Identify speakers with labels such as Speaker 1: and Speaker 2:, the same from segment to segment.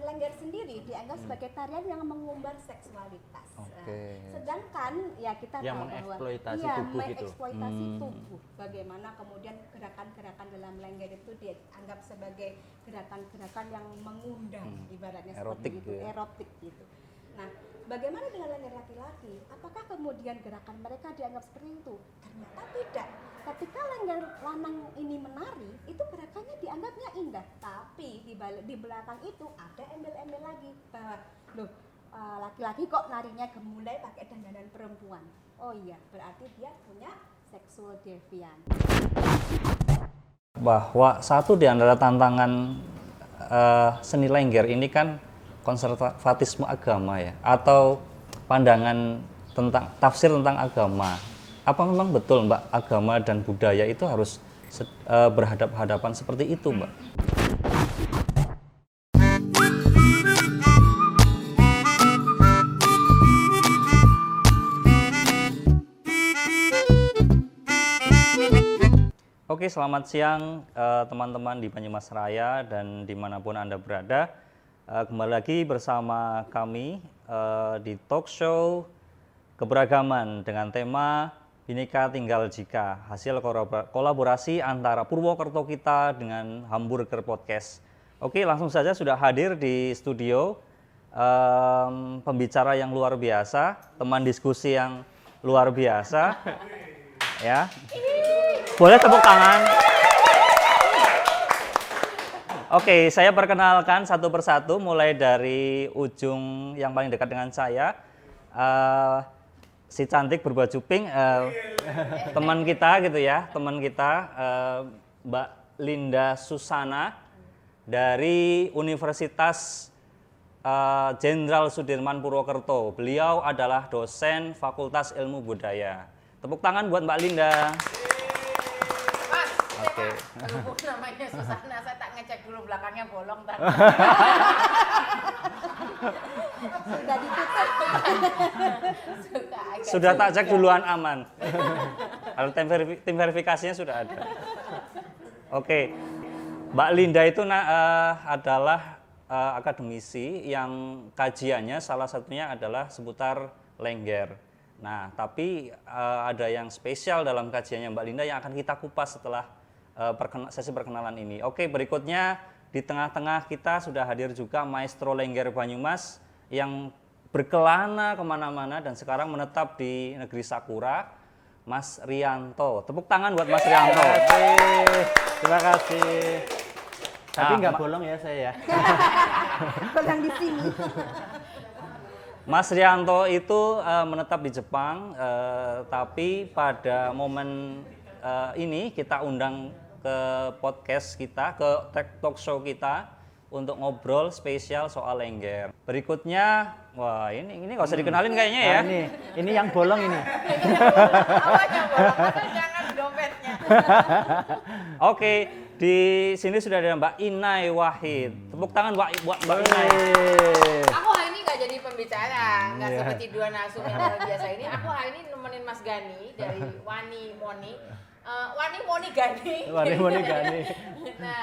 Speaker 1: lengger sendiri dianggap sebagai tarian yang mengumbar seksualitas. Sedangkan ya kita
Speaker 2: yang
Speaker 1: tahu bahwa
Speaker 2: mengeksploitasi tubuh gitu.
Speaker 1: Mengeksploitasi tubuh. Bagaimana kemudian gerakan-gerakan dalam lengger itu dianggap sebagai gerakan-gerakan yang mengundang, ibaratnya
Speaker 2: erotik
Speaker 1: seperti itu, erotik gitu. Nah, bagaimana dengan lengger laki-laki? Apakah kemudian gerakan mereka dianggap seperti itu? Ternyata tidak. Ketika lengger lanang ini menari, itu gerakannya dianggapnya indah. Tapi di belakang itu ada embel-embel lagi bahwa loh, laki-laki kok narinya gemulai pakai dandanan perempuan. Oh iya, berarti dia punya seksual deviant.
Speaker 2: Bahwa satu di antara tantangan seni lengger ini kan konservatisme agama ya, atau pandangan tentang tafsir tentang agama. Apa memang betul Mbak, agama dan budaya itu harus berhadapan-hadapan seperti itu Mbak? Oke, selamat siang teman-teman di Banyumas Raya dan dimanapun Anda berada. Kembali lagi bersama kami di talk show keberagaman dengan tema Bhinneka Tunggal Ika, hasil kolaborasi antara Purwokerto kita dengan Hamburger Podcast. Oke, langsung saja sudah hadir di studio pembicara yang luar biasa, teman diskusi yang luar biasa. Ya. Boleh tepuk tangan. Oke, saya perkenalkan satu persatu mulai dari ujung yang paling dekat dengan saya. Si cantik berbaju pink, teman kita gitu ya, teman kita Mbak Linda Susana dari Universitas Jenderal Sudirman Purwokerto. Beliau adalah dosen Fakultas Ilmu Budaya. Tepuk tangan buat Mbak Linda.
Speaker 3: Oke. Namanya Susana, saya tak ngecek dulu belakangnya bolong tadi.
Speaker 1: Sudah ditutup.
Speaker 2: Sudah tak cek duluan aman. Kalau tim verifikasinya sudah ada. Oke, Mbak Linda itu adalah akademisi yang kajiannya salah satunya adalah seputar lengger. Nah, tapi ada yang spesial dalam kajiannya Mbak Linda yang akan kita kupas setelah sesi perkenalan ini. Oke, berikutnya di tengah-tengah kita sudah hadir juga Maestro Lengger Banyumas yang berkelana kemana-mana dan sekarang menetap di negeri Sakura, Mas Rianto. Tepuk tangan buat Mas Rianto.
Speaker 4: Terima kasih. Tapi nggak bolong ya saya ya.
Speaker 1: Bolong di sini.
Speaker 2: Mas Rianto itu menetap di Jepang, tapi pada momen ini kita undang ke podcast kita, ke talk show kita untuk ngobrol spesial soal lengger. Berikutnya, wah ini nggak usah dikenalin kayaknya ya.
Speaker 4: Nah, ini yang bolong ini.
Speaker 3: Apa yang bolong? Masa jangan dompetnya.
Speaker 2: Oke, di sini sudah ada Mbak Inai Wahid. Tepuk tangan buat Mbak Inai.
Speaker 3: Aku hari ini nggak jadi pembicara, nggak seperti dua narasumber biasa ini. Aku hari ini nemenin Mas Gani dari Wani Moni Gani.
Speaker 4: Wani Moni Gani.
Speaker 3: Nah,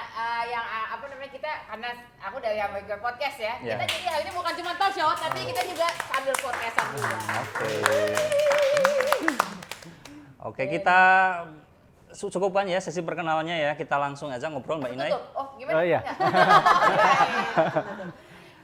Speaker 3: yang apa namanya kita, karena aku dari Hamburger Podcast ya. Kita jadi hari ini bukan cuma talk show, tapi kita juga sambil podcastan juga.
Speaker 2: Oke, kita cukupkan ya sesi perkenalannya ya. Kita langsung aja ngobrol Mbak Inai.
Speaker 3: Oh, gimana?
Speaker 4: Oh iya.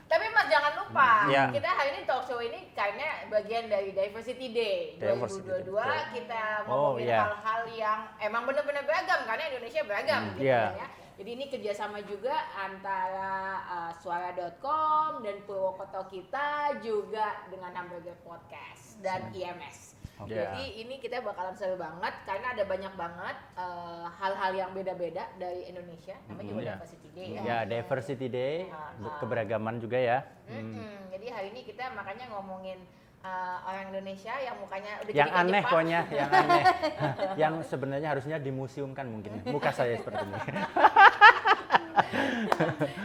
Speaker 3: Tapi Mas jangan lupa,
Speaker 2: Ya.
Speaker 3: kita hari ini talk show ini karena bagian dari Diversity Day 2022 kita ngomongin hal-hal yang emang benar-benar beragam karena Indonesia beragam gitu kan ya. Jadi ini kerjasama juga antara suara.com dan Purwokerto kita juga dengan Hamburger Podcast dan IMS. Jadi ini kita bakalan seru banget karena ada banyak banget hal-hal yang beda-beda dari Indonesia. Namanya juga Diversity Day ya.
Speaker 4: Ya, Diversity Day, keberagaman juga ya.
Speaker 3: Jadi hari ini kita makanya ngomongin orang Indonesia yang mukanya udah
Speaker 4: Yang
Speaker 3: jadi kayak
Speaker 4: aneh
Speaker 3: Jepang.
Speaker 4: pokoknya, yang aneh. Yang sebenarnya harusnya dimuseumkan mungkin. Muka saya seperti ini.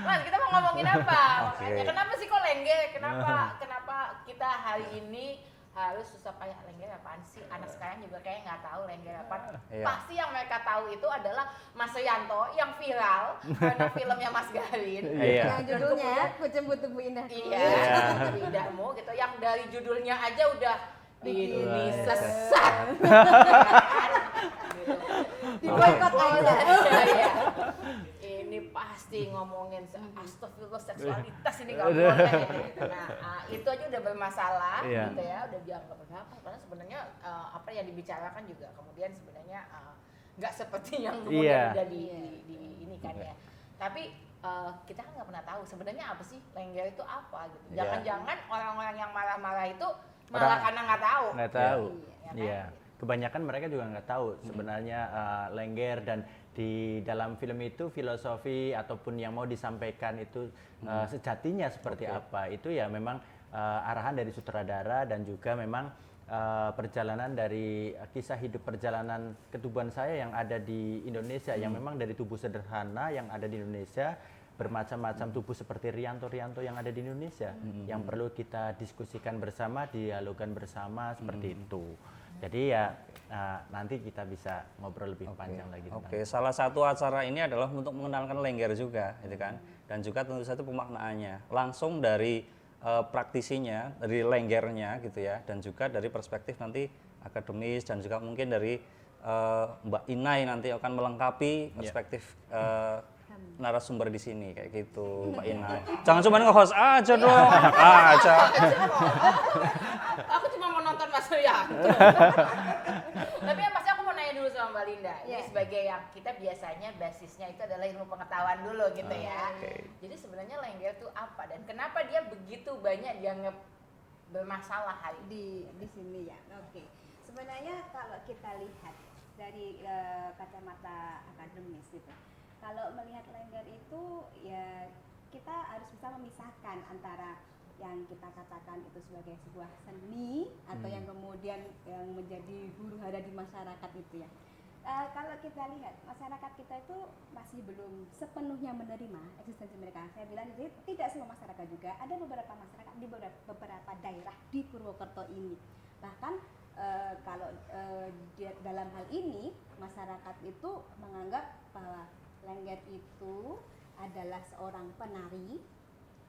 Speaker 3: Mas, kita mau ngomongin apa? Makanya kenapa sih kok lengger? Kenapa kita hari ini harus susah payah lengger apaan sih, anak sekarang juga kayak nggak tahu lengger apaan.
Speaker 2: Iya.
Speaker 3: Pasti yang mereka tahu itu adalah Mas Rianto yang viral karena filmnya Mas Garin.
Speaker 2: Iya.
Speaker 1: Yang judulnya Kucembut Tubuh Indah.
Speaker 3: Iya, Indahmu gitu, yang dari judulnya aja udah ini
Speaker 1: Bikin
Speaker 3: sesat.
Speaker 1: Di boykot aja.
Speaker 3: Iya. Ini pasti ngomongin astagfirullah seksualitas ini nggak boleh gitu. Nah, itu aja udah bermasalah gitu ya, udah dianggap apa? Karena sebenarnya apa yang dibicarakan juga kemudian sebenarnya nggak seperti yang kemudian udah di ini kan ya. Tapi kita kan nggak pernah tahu sebenarnya apa sih lengger itu apa gitu. Jangan-jangan orang-orang yang marah-marah itu malah karena nggak tahu.
Speaker 4: Nggak tahu.
Speaker 3: Ya,
Speaker 4: Iya. Kebanyakan mereka juga nggak tahu sebenarnya lengger, dan di dalam film itu filosofi ataupun yang mau disampaikan itu sejatinya seperti apa. Itu ya memang arahan dari sutradara, dan juga memang perjalanan dari kisah hidup perjalanan ketubuhan saya yang ada di Indonesia, yang memang dari tubuh sederhana yang ada di Indonesia, bermacam-macam tubuh seperti Rianto yang ada di Indonesia, yang perlu kita diskusikan bersama, dialogkan bersama seperti itu. Jadi ya nanti kita bisa ngobrol lebih panjang lagi.
Speaker 2: Oke, salah satu acara ini adalah untuk mengenalkan lengger juga, gitu kan, dan juga tentu saja pemaknaannya langsung dari praktisinya, dari lenggernya gitu ya, dan juga dari perspektif nanti akademis, dan juga mungkin dari Mbak Inai nanti akan melengkapi perspektif narasumber di sini kayak gitu, Mbak Inai. Jangan cuma nge-host aja dong, enak aja.
Speaker 3: Aku cuma mau nonton Mas Rianto. Tapi yang pasti aku mau nanya dulu sama Mbak Linda. Ini sebagai yang kita biasanya basisnya itu adalah ilmu pengetahuan dulu gitu ya. Jadi sebenarnya lengger itu apa dan kenapa dia begitu banyak dianggap bermasalah hari
Speaker 1: di sini ya. Oke. Sebenarnya kalau kita lihat dari kacamata akademis gitu. Kalau melihat lengger itu ya kita harus bisa memisahkan antara yang kita katakan itu sebagai sebuah seni atau yang kemudian yang menjadi huru hara di masyarakat itu ya. Kalau kita lihat masyarakat kita itu masih belum sepenuhnya menerima eksistensi mereka. Saya bilang jadi tidak semua masyarakat juga, ada beberapa masyarakat di beberapa daerah di Purwokerto ini. Bahkan kalau dalam hal ini masyarakat itu menganggap bahwa lengger itu adalah seorang penari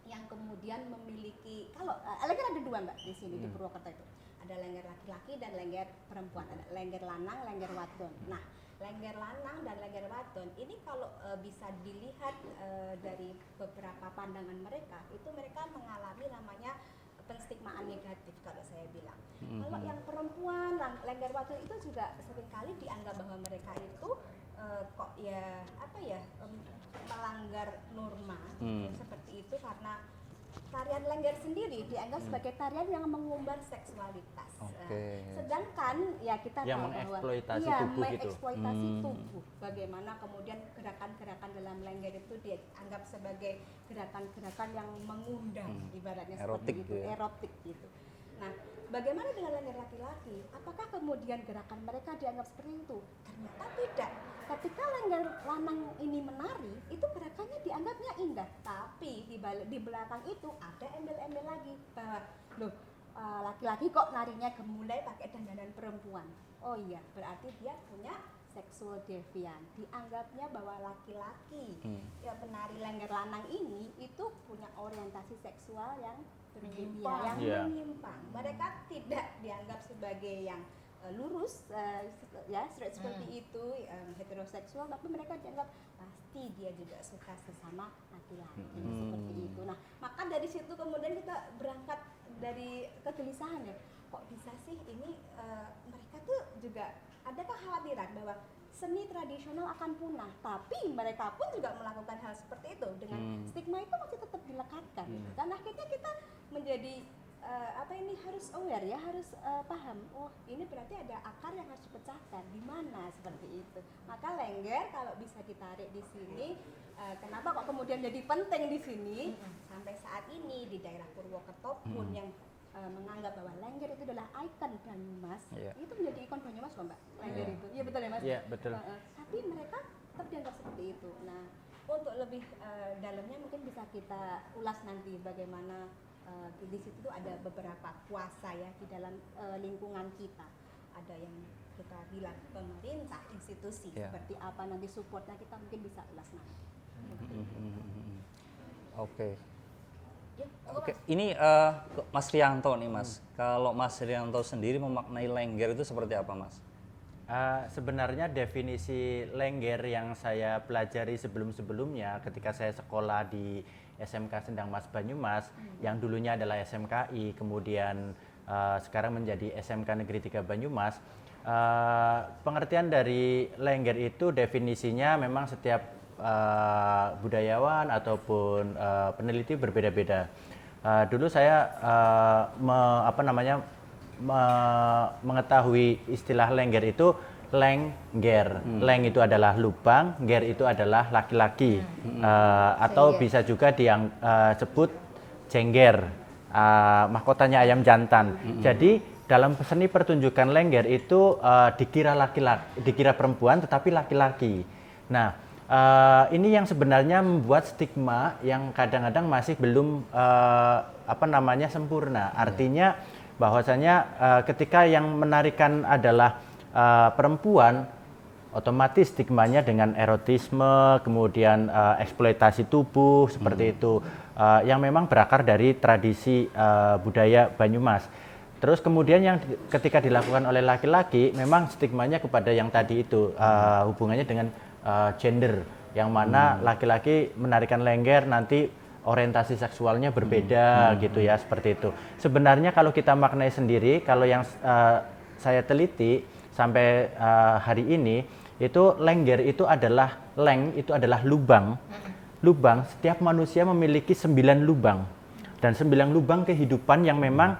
Speaker 1: yang kemudian memiliki, kalau lengger ada dua Mbak di sini di Purwokerto itu. Ada lengger laki-laki dan lengger perempuan, ada lengger lanang, lengger wadon. Nah, lengger lanang dan lengger wadon ini kalau bisa dilihat dari beberapa pandangan mereka, itu mereka mengalami namanya penstigmaan negatif kalau saya bilang. Kalau yang perempuan, lengger wadon itu juga seringkali dianggap bahwa mereka itu kok ya apa ya melanggar norma seperti itu, karena tarian lengger sendiri dianggap sebagai tarian yang mengumbar seksualitas. Sedangkan ya kita
Speaker 4: yang
Speaker 1: tahu bahwa
Speaker 4: mengeksploitasi tubuh gitu.
Speaker 1: mengeksploitasi tubuh. Bagaimana kemudian gerakan-gerakan dalam lengger itu dianggap sebagai gerakan-gerakan yang mengundang, ibaratnya
Speaker 2: erotik
Speaker 1: seperti itu,
Speaker 2: gitu ya.
Speaker 1: erotik gitu. Nah, bagaimana dengan lengger laki-laki? Apakah kemudian gerakan mereka dianggap seperti itu? Ternyata tidak. Ketika lengger lanang ini menari, itu gerakannya dianggapnya indah. Tapi di belakang itu ada embel-embel lagi bahwa loh laki-laki kok narinya gemulai pakai dandanan perempuan. Oh iya, berarti dia punya seksual devian. Dianggapnya bahwa laki-laki ya penari lengger lanang ini itu punya orientasi seksual yang berbeda, yang menyimpang. Mereka tidak dianggap sebagai yang lurus ya straight seperti itu, heteroseksual, tapi mereka dianggap pasti dia juga suka sesama laki-laki seperti itu. Nah, maka dari situ kemudian kita berangkat dari kegelisahan ya, kok bisa sih ini mereka tuh juga ada kekhawatiran bahwa seni tradisional akan punah, tapi mereka pun juga melakukan hal seperti itu dengan stigma itu masih tetap dilekatkan. Dan akhirnya kita menjadi harus aware ya, harus paham, oh ini berarti ada akar yang harus dipecahkan di mana seperti itu. Maka lengger kalau bisa ditarik di sini, kenapa kok kemudian jadi penting di sini sampai saat ini di daerah Purwokerto pun yang menganggap bahwa lengger itu adalah ikon Banyumas, itu menjadi ikon Banyumas loh Mbak, lengger itu. Iya betul ya Mas?
Speaker 4: Iya betul.
Speaker 1: Tapi mereka tetap dianggap seperti itu. Nah, untuk lebih dalamnya mungkin bisa kita ulas nanti bagaimana Di situ ada beberapa kuasa ya di dalam lingkungan kita. Ada yang kita bilang pemerintah, institusi, seperti apa nanti supportnya kita mungkin bisa ulas nanti.
Speaker 2: Oke. Oke, ini Mas Rianto nih Mas. Kalau Mas Rianto sendiri memaknai lengger itu seperti apa Mas?
Speaker 4: Sebenarnya definisi lengger yang saya pelajari sebelum-sebelumnya ketika saya sekolah di SMK Sendang Mas Banyumas, yang dulunya adalah SMKI, kemudian sekarang menjadi SMK Negeri 3 Banyumas. Pengertian dari lengger itu definisinya memang setiap budayawan ataupun peneliti berbeda-beda. Dulu saya mengetahui istilah lengger itu lengger. Leng itu adalah lubang, ger itu adalah laki-laki, atau bisa juga disebut jengger, mahkotanya ayam jantan. Jadi dalam seni pertunjukan lengger itu dikira perempuan tetapi laki-laki. Nah, ini yang sebenarnya membuat stigma yang kadang-kadang masih belum sempurna. Artinya bahwasanya ketika yang menarikan adalah perempuan, otomatis stigmanya dengan erotisme, kemudian eksploitasi tubuh seperti itu, yang memang berakar dari tradisi budaya Banyumas. Terus kemudian yang ketika dilakukan oleh laki-laki, memang stigmanya kepada yang tadi itu, hubungannya dengan gender, yang mana laki-laki menarikan lengger nanti orientasi seksualnya berbeda gitu ya, seperti itu. Sebenarnya kalau kita maknai sendiri, kalau yang saya teliti sampai hari ini, itu lengger itu adalah lubang. Lubang, setiap manusia memiliki 9 lubang. Dan 9 lubang kehidupan yang memang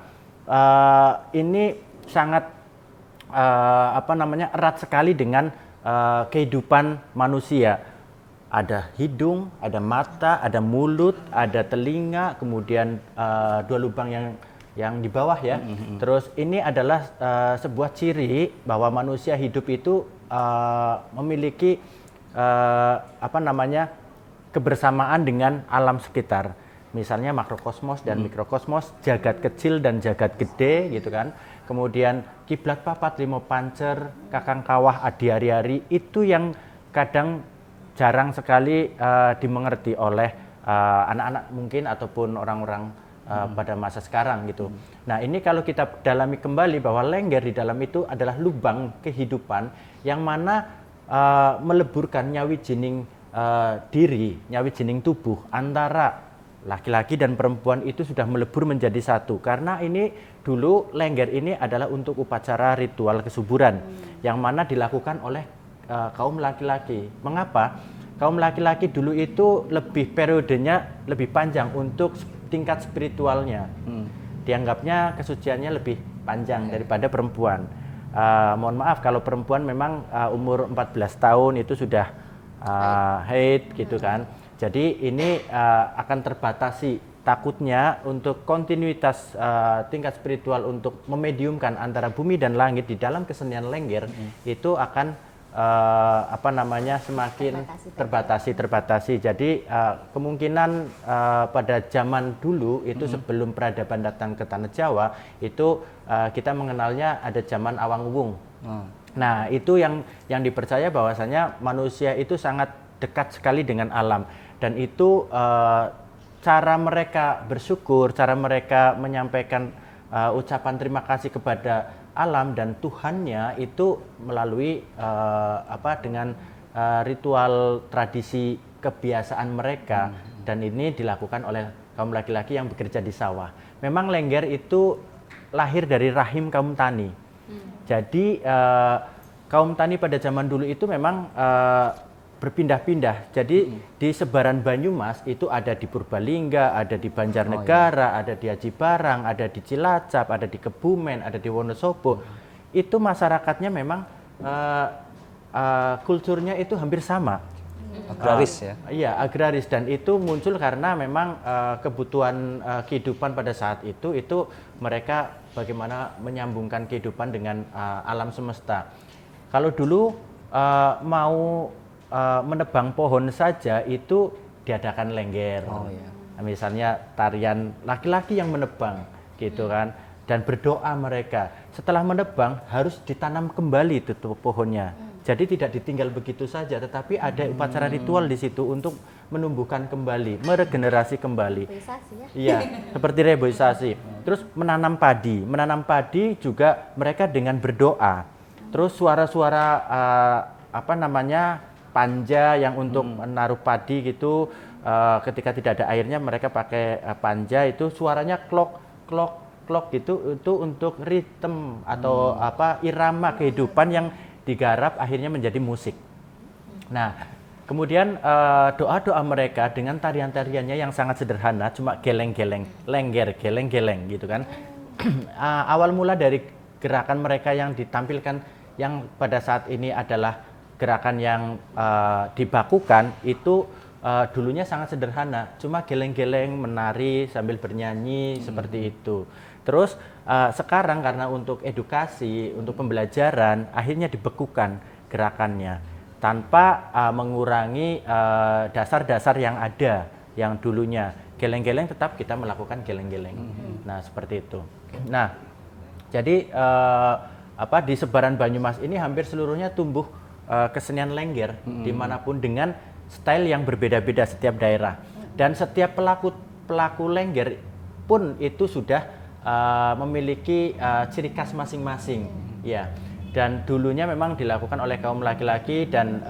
Speaker 4: ini sangat erat sekali dengan kehidupan manusia. Ada hidung, ada mata, ada mulut, ada telinga, kemudian 2 lubang yang di bawah ya. Terus ini adalah sebuah ciri bahwa manusia hidup itu memiliki kebersamaan dengan alam sekitar. Misalnya makrokosmos dan mikrokosmos, jagat kecil dan jagat gede gitu kan. Kemudian kiblat papat, limo pancer, kakang kawah, adi ari-ari, itu yang kadang jarang sekali dimengerti oleh anak-anak mungkin ataupun orang-orang pada masa sekarang gitu. Nah, ini kalau kita dalami kembali bahwa lengger di dalam itu adalah lubang kehidupan yang mana meleburkan nyawijining diri, nyawijining tubuh antara laki-laki dan perempuan itu sudah melebur menjadi satu. Karena ini dulu lengger ini adalah untuk upacara ritual kesuburan yang mana dilakukan oleh kaum laki-laki. Mengapa? Kaum laki-laki dulu itu periodenya lebih panjang untuk tingkat spiritualnya. Dianggapnya kesuciannya lebih panjang daripada perempuan. Mohon maaf kalau perempuan memang umur 14 tahun itu sudah haid gitu kan. Jadi ini akan terbatasi, takutnya untuk kontinuitas tingkat spiritual untuk memediumkan antara bumi dan langit di dalam kesenian lengger itu akan semakin terbatasi. Jadi kemungkinan pada zaman dulu itu sebelum peradaban datang ke tanah Jawa itu kita mengenalnya ada zaman Awang Wung. Nah, itu yang dipercaya bahwasanya manusia itu sangat dekat sekali dengan alam. Dan itu cara mereka bersyukur, cara mereka menyampaikan ucapan terima kasih kepada alam dan Tuhannya itu melalui dengan ritual tradisi kebiasaan mereka, dan ini dilakukan oleh kaum laki-laki yang bekerja di sawah. Memang lengger itu lahir dari rahim kaum tani. Jadi kaum tani pada zaman dulu itu memang berpindah-pindah. Jadi di sebaran Banyumas itu ada di Purbalingga, ada di Banjarnegara, ada di Aji Barang, ada di Cilacap, ada di Kebumen, ada di Wonosobo. Itu masyarakatnya memang kulturnya itu hampir sama.
Speaker 2: Agraris ya?
Speaker 4: Iya, agraris, dan itu muncul karena memang kebutuhan kehidupan pada saat itu mereka bagaimana menyambungkan kehidupan dengan alam semesta. Kalau dulu mau menebang pohon saja itu diadakan lengger. Misalnya tarian laki-laki yang menebang gitu kan, dan berdoa mereka. Setelah menebang harus ditanam kembali itu pohonnya. Jadi tidak ditinggal begitu saja, tetapi ada upacara ritual di situ untuk menumbuhkan kembali, meregenerasi kembali.
Speaker 1: Reboisasi ya?
Speaker 4: Iya, seperti reboisasi. Terus menanam padi juga mereka dengan berdoa. Terus suara-suara panja yang untuk menaruh padi gitu, ketika tidak ada airnya mereka pakai panja, itu suaranya klok klok klok gitu, itu untuk ritme atau irama kehidupan yang digarap akhirnya menjadi musik. Nah, kemudian doa-doa mereka dengan tarian-tariannya yang sangat sederhana, cuma geleng-geleng, lengger, geleng-geleng gitu kan. Awal mula dari gerakan mereka yang ditampilkan yang pada saat ini adalah gerakan yang dibakukan itu dulunya sangat sederhana, cuma geleng-geleng, menari sambil bernyanyi seperti itu. Terus sekarang karena untuk edukasi, untuk pembelajaran, akhirnya dibekukan gerakannya tanpa mengurangi dasar-dasar yang ada yang dulunya. Geleng-geleng tetap kita melakukan geleng-geleng. Nah, seperti itu. Nah, jadi di sebaran Banyumas ini hampir seluruhnya tumbuh kesenian lengger dimanapun dengan style yang berbeda-beda setiap daerah, dan setiap pelaku lengger pun itu sudah memiliki ciri khas masing-masing, ya. Dan dulunya memang dilakukan oleh kaum laki-laki dan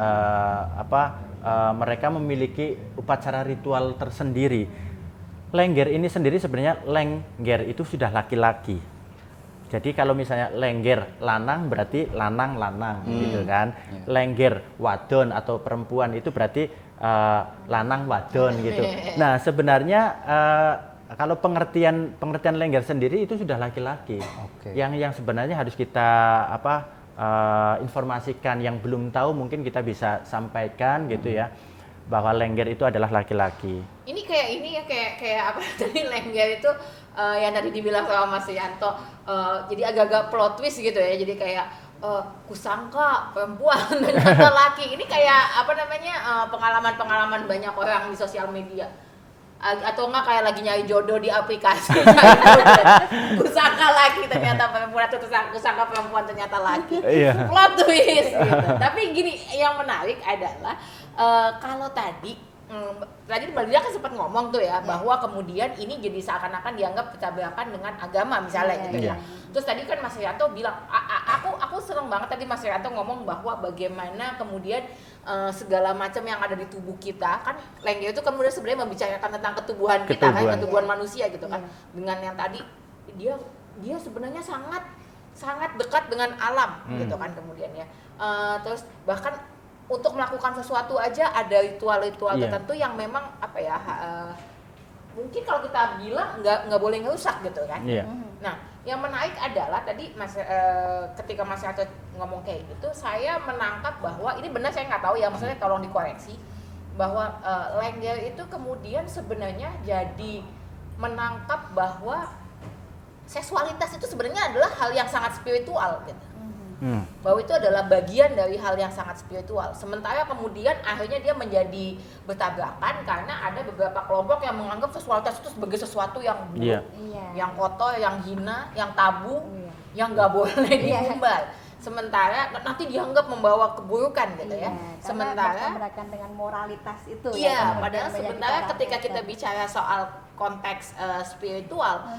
Speaker 4: mereka memiliki upacara ritual tersendiri. Lengger ini sendiri sebenarnya lengger itu sudah laki-laki. Jadi kalau misalnya lengger lanang berarti lanang-lanang gitu kan. Lengger wadon atau perempuan itu berarti lanang wadon gitu. Nah, sebenarnya kalau pengertian lengger sendiri itu sudah laki-laki. Yang sebenarnya harus kita informasikan, yang belum tahu mungkin kita bisa sampaikan gitu ya, bahwa lengger itu adalah laki-laki.
Speaker 3: Ini kayak apa tadi, lengger itu yang tadi dibilang sama Mas Yanto, jadi agak-agak plot twist gitu ya, jadi kayak kusangka perempuan ternyata laki. Ini kayak pengalaman-pengalaman banyak orang di sosial media, atau enggak kayak lagi nyari jodoh di aplikasi. Kusangka laki ternyata perempuan, atau kusangka perempuan ternyata laki. Plot twist gitu. Tapi gini, yang menarik adalah kalau tadi Mbak Linda kan sempat ngomong tuh ya, bahwa kemudian ini jadi seakan-akan dianggap bertabrakan dengan agama misalnya gitu ya. Terus tadi kan Mas Rianto bilang, aku seneng banget tadi Mas Rianto ngomong bahwa bagaimana kemudian segala macam yang ada di tubuh kita, kan lengger itu kemudian sebenarnya membicarakan tentang ketubuhan kita kan, ketubuhan manusia gitu kan. Dengan yang tadi dia sebenarnya sangat dekat dengan alam gitu kan kemudian ya. Terus bahkan untuk melakukan sesuatu aja ada ritual-ritual tertentu yang memang mungkin kalau kita bilang nggak boleh ngerusak gitu kan. Nah, yang menarik adalah tadi ketika Mas Rianto ngomong kayak gitu, saya menangkap bahwa ini benar, saya nggak tahu ya, maksudnya tolong dikoreksi, bahwa lengger itu kemudian sebenarnya jadi menangkap bahwa seksualitas itu sebenarnya adalah hal yang sangat spiritual gitu. Bahwa itu adalah bagian dari hal yang sangat spiritual. Sementara kemudian akhirnya dia menjadi bertabrakan karena ada beberapa kelompok yang menganggap seksualitas itu sebagai sesuatu yang buruk, yang kotor, yang hina, yang tabu, yang nggak boleh diumbar. Sementara nanti dianggap membawa keburukan gitu ya. Sementara
Speaker 1: bertabrakan dengan moralitas itu.
Speaker 3: Padahal sementara ketika kita bicara soal konteks spiritual,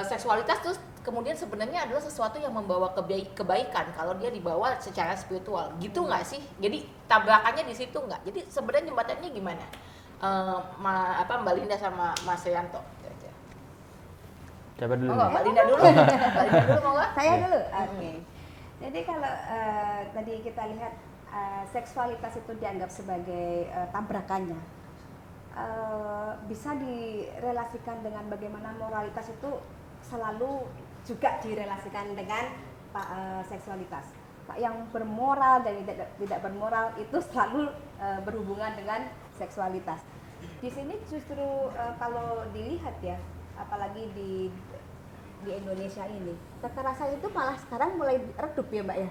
Speaker 3: seksualitas terus kemudian sebenarnya adalah sesuatu yang membawa kebaikan kalau dia dibawa secara spiritual, gitu nggak sih? Jadi tabrakannya di situ nggak? Jadi sebenarnya jembatannya gimana? Mbak Linda sama Mas Rianto?
Speaker 4: Coba dulu.
Speaker 3: Mbak Linda dulu. Mbak Linda dulu mau nggak?
Speaker 1: Saya dulu. Oke. Jadi kalau tadi kita lihat seksualitas itu dianggap sebagai tabrakannya, bisa direlasikan dengan bagaimana moralitas itu selalu juga direlasikan dengan seksualitas. Yang bermoral dan tidak bermoral itu selalu berhubungan dengan seksualitas. Di sini justru kalau dilihat ya, apalagi di Indonesia ini, kekerasan itu malah sekarang mulai redup ya Mbak ya.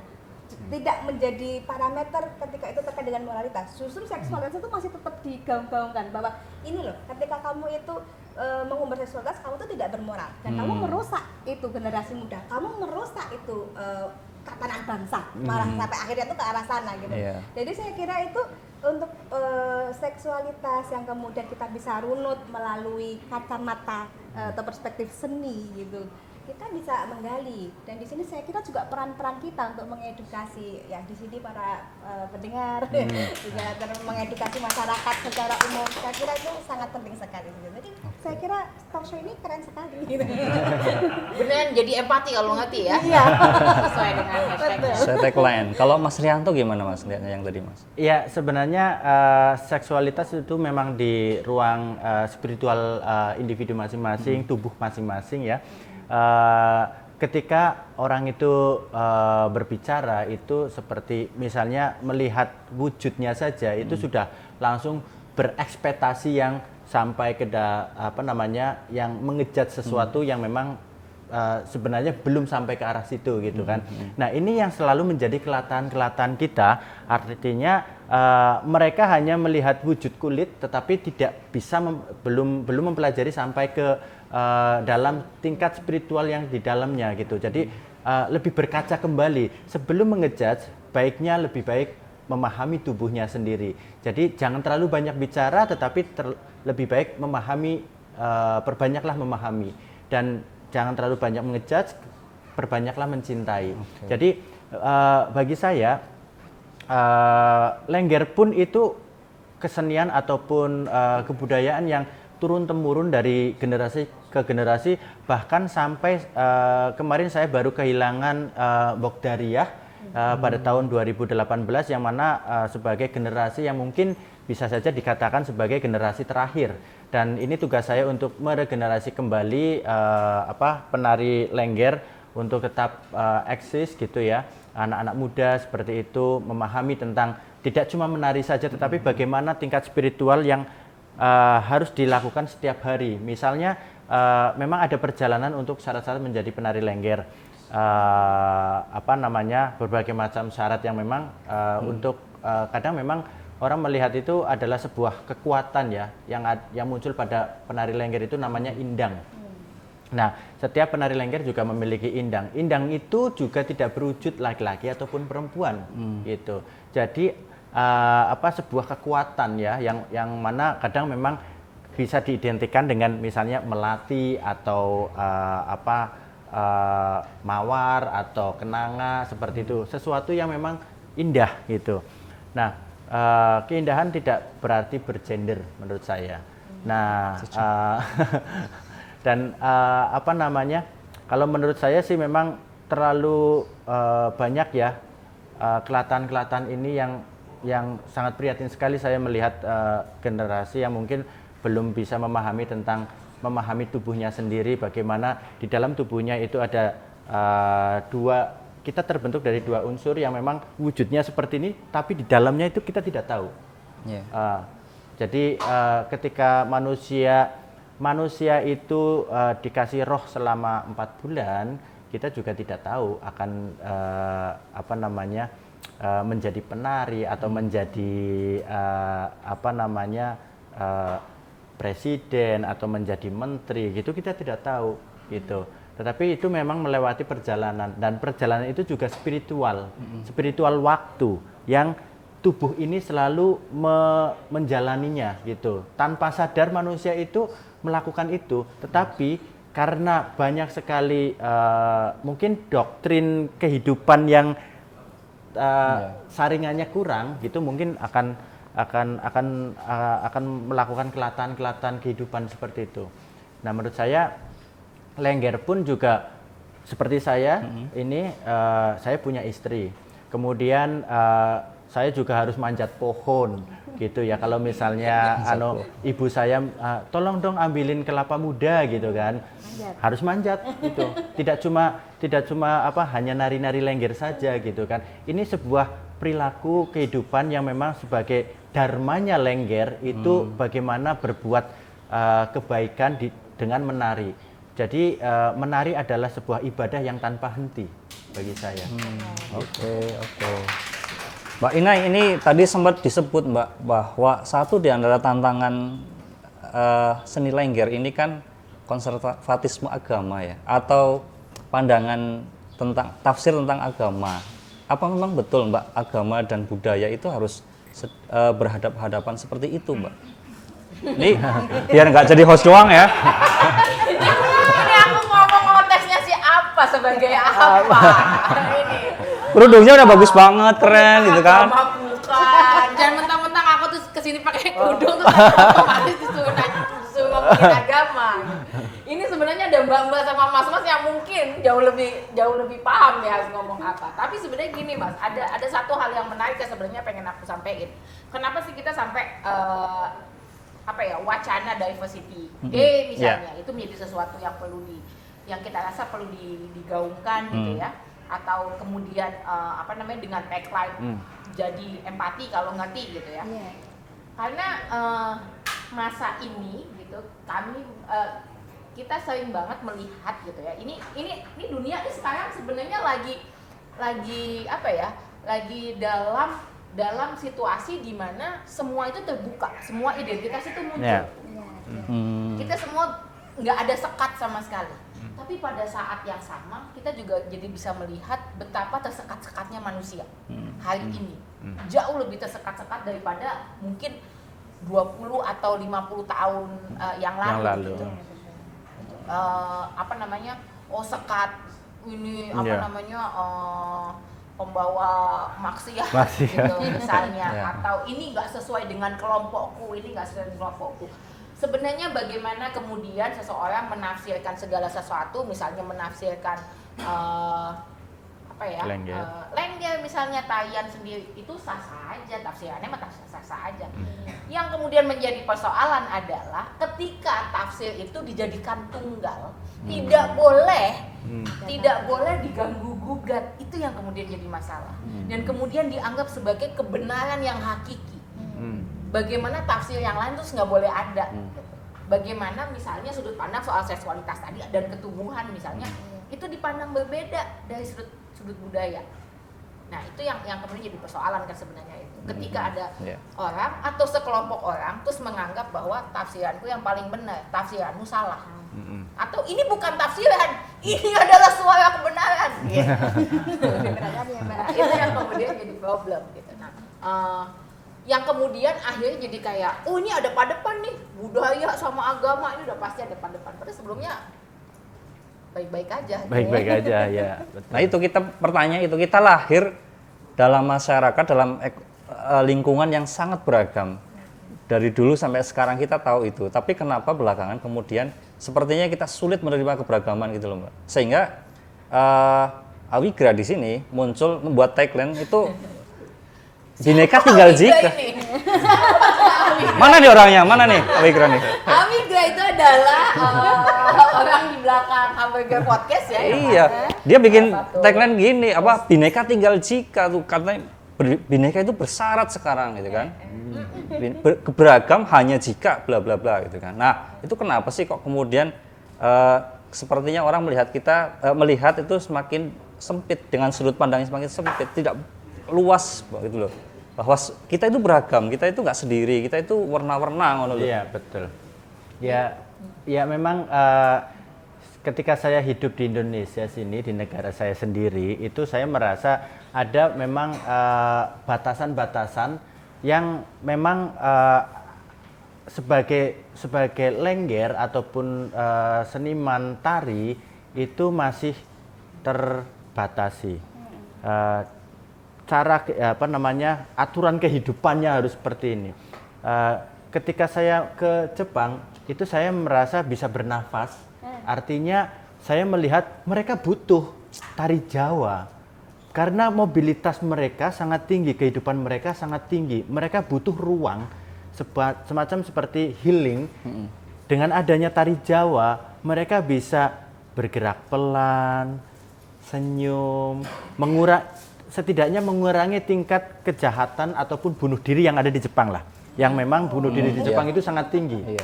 Speaker 1: tidak menjadi parameter ketika itu terkait dengan moralitas. Justru seksualitas itu masih tetap digaung-gaungkan bahwa ini loh, ketika kamu itu mengumbar seksualitas, kamu itu tidak bermoral dan kamu merusak itu generasi muda, kamu merusak itu tatanan bangsa, malah sampai akhirnya itu ke arah sana gitu. Jadi saya kira itu untuk seksualitas yang kemudian kita bisa runut melalui kacamata atau perspektif seni gitu, kita bisa menggali. Dan di sini saya kira juga peran-peran kita untuk mengedukasi ya di sini para pendengar juga mengedukasi masyarakat secara umum, saya kira itu sangat penting sekali gitu. Jadi saya kira talk show ini keren sekali gitu.
Speaker 3: Beneran jadi empati kalau ngerti ya.
Speaker 1: Iya.
Speaker 3: Sesuai dengan hashtagnya.
Speaker 2: Saya tagline. Kalau Mas Rianto gimana Mas lihatnya yang tadi Mas?
Speaker 4: Ya sebenarnya seksualitas itu memang di ruang spiritual individu masing-masing, tubuh masing-masing ya. Ketika orang itu berbicara itu seperti misalnya melihat wujudnya saja itu sudah langsung berekspektasi yang sampai ke yang mengejat sesuatu yang memang sebenarnya belum sampai ke arah situ gitu kan. Nah ini yang selalu menjadi kelatan-kelatan kita, artinya mereka hanya melihat wujud kulit tetapi tidak bisa belum mempelajari sampai ke dalam tingkat spiritual yang di dalamnya gitu. Jadi lebih berkaca kembali sebelum mengejudge, baiknya lebih baik memahami tubuhnya sendiri. Jadi jangan terlalu banyak bicara tetapi lebih baik memahami, perbanyaklah memahami, dan jangan terlalu banyak mengejudge, perbanyaklah mencintai. Jadi bagi saya Lengger pun itu kesenian ataupun kebudayaan yang turun-temurun dari generasi ke generasi, bahkan sampai kemarin saya baru kehilangan Mbok Dariah pada tahun 2018 yang mana sebagai generasi yang mungkin bisa saja dikatakan sebagai generasi terakhir. Dan ini tugas saya untuk meregenerasi kembali penari Lengger untuk tetap eksis gitu ya. Anak-anak muda seperti itu memahami tentang tidak cuma menari saja tetapi bagaimana tingkat spiritual yang harus dilakukan setiap hari. Misalnya memang ada perjalanan untuk syarat-syarat menjadi penari Lengger. Berbagai macam syarat yang memang untuk kadang memang orang melihat itu adalah sebuah kekuatan ya yang muncul pada penari Lengger itu namanya indang. Nah, setiap penari Lengger juga memiliki indang. Indang itu juga tidak berwujud laki-laki ataupun perempuan gitu. Jadi sebuah kekuatan ya yang mana kadang memang bisa diidentikan dengan misalnya melati atau mawar atau kenanga seperti itu, sesuatu yang memang indah gitu. Nah, keindahan tidak berarti bergender menurut saya. Nah, dan kalau menurut saya sih memang terlalu banyak ya kelatan-kelatan ini yang sangat prihatin sekali saya melihat generasi yang mungkin belum bisa memahami tubuhnya sendiri, bagaimana di dalam tubuhnya itu ada kita terbentuk dari dua unsur yang memang wujudnya seperti ini, tapi di dalamnya itu kita tidak tahu. Jadi ketika manusia itu dikasih roh selama 4 bulan, kita juga tidak tahu akan menjadi penari atau menjadi presiden atau menjadi menteri gitu, kita tidak tahu gitu. Tetapi itu memang melewati perjalanan, dan perjalanan itu juga spiritual waktu yang tubuh ini selalu menjalaninya gitu. Tanpa sadar manusia itu melakukan itu, tetapi karena banyak sekali mungkin doktrin kehidupan yang saringannya kurang gitu, mungkin akan melakukan kelatan-kelatan kehidupan seperti itu. Nah, menurut saya Lengger pun juga seperti saya. Ini saya punya istri, kemudian saya juga harus manjat pohon gitu ya. Kalau misalnya ibu saya tolong dong ambilin kelapa muda gitu kan, harus manjat gitu. Tidak cuma hanya nari-nari Lengger saja gitu kan. Ini sebuah perilaku kehidupan yang memang sebagai dharmanya Lengger itu bagaimana berbuat kebaikan dengan menari. Jadi menari adalah sebuah ibadah yang tanpa henti bagi saya.
Speaker 2: Oke. Mbak Inai, ini tadi sempat disebut Mbak bahwa satu di antara tantangan seni Lengger ini kan konservatisme agama ya, atau pandangan tentang tafsir tentang agama. Apa memang betul Mbak agama dan budaya itu harus berhadapan-hadapan seperti itu Mbak? Ini biar nggak jadi host doang ya.
Speaker 3: Ini aku ngomong tesnya si apa sebagai apa? Ini.
Speaker 2: Kerudungnya udah bagus banget, keren gitu kan.
Speaker 3: Bukan. Jangan mentang-mentang aku tuh kesini pakai kerudung tuh otomatis disuruh ngomongin agama. Ini sebenarnya ada mbak-mbak sama mas-mas yang mungkin jauh lebih paham ya harus ngomong apa. Tapi sebenarnya gini Mas, ada satu hal yang menarik yang sebenarnya pengen aku sampaikan. Kenapa sih kita sampai wacana diversity day misalnya itu menjadi sesuatu yang yang kita rasa perlu digaungkan gitu ya, atau kemudian dengan tagline jadi empati kalau ngerti gitu ya. Karena masa ini gitu kita sering banget melihat gitu ya, ini dunia ini sekarang sebenarnya lagi dalam situasi di mana semua itu terbuka, semua identitas itu muncul. Kita semua nggak ada sekat sama sekali. Tapi pada saat yang sama kita juga jadi bisa melihat betapa tersekat-sekatnya manusia hari ini. Jauh lebih tersekat-sekat daripada mungkin 20 atau 50 tahun yang lalu. Gitu. Sekat ini pembawa maksiat gitu misalnya, atau ini nggak sesuai dengan kelompokku, Sebenarnya bagaimana kemudian seseorang menafsirkan segala sesuatu, misalnya menafsirkan Lengger misalnya, tarian sendiri itu sah-sah aja, tafsirannya sah-sah aja. Yang kemudian menjadi persoalan adalah ketika tafsir itu dijadikan tunggal, tidak boleh diganggu gugat, itu yang kemudian jadi masalah. Dan kemudian dianggap sebagai kebenaran yang hakiki. Bagaimana tafsir yang lain terus nggak boleh ada. Bagaimana misalnya sudut pandang soal seksualitas tadi dan ketubuhan misalnya itu dipandang berbeda dari sudut budaya. Nah itu yang kemudian jadi persoalan kan sebenarnya itu. Ketika ada orang atau sekelompok orang terus menganggap bahwa tafsiranku yang paling benar, tafsiranmu salah. Atau ini bukan tafsiran, ini adalah suara kebenaran. Itu yang kemudian jadi problem gitu. Nah, yang kemudian akhirnya jadi kayak, ini ada depan nih, budaya sama agama ini udah pasti ada depan. Padahal sebelumnya baik-baik aja.
Speaker 4: Baik-baik aja ya. Betul.
Speaker 2: Nah itu kita lahir dalam masyarakat, dalam lingkungan yang sangat beragam. Dari dulu sampai sekarang kita tahu itu. Tapi kenapa belakangan kemudian sepertinya kita sulit menerima keberagaman gitu loh Mbak. Sehingga Awigra di sini muncul membuat tagline itu Bineka Tunggal Ika. Mana nih orangnya? Mana nih Awigra nih?
Speaker 3: Awigra itu adalah orang di belakang Awigra Podcast ya.
Speaker 2: Iya. Dia bikin tagline gini, Bineka Tunggal Ika tuh, katanya bineka itu bersyarat sekarang gitu kan. Beragam hanya jika bla bla bla gitu kan. Nah, itu kenapa sih kok kemudian sepertinya orang melihat itu semakin sempit, dengan sudut pandangnya semakin sempit, tidak luas gitu loh. Bahwa kita itu beragam, kita itu nggak sendiri, kita itu warna-warna ngono loh.
Speaker 4: Iya, betul. Ya memang ketika saya hidup di Indonesia sini, di negara saya sendiri, itu saya merasa ada memang batasan-batasan yang memang sebagai Lengger ataupun seniman tari itu masih terbatasi. Aturan kehidupannya harus seperti ini. Ketika saya ke Jepang itu saya merasa bisa bernafas, artinya saya melihat mereka butuh tari Jawa karena mobilitas mereka sangat tinggi, kehidupan mereka sangat tinggi, mereka butuh ruang semacam seperti healing. Dengan adanya tari Jawa mereka bisa bergerak pelan, senyum, setidaknya mengurangi tingkat kejahatan ataupun bunuh diri yang ada di Jepang lah. Yang memang bunuh diri di Jepang itu sangat tinggi.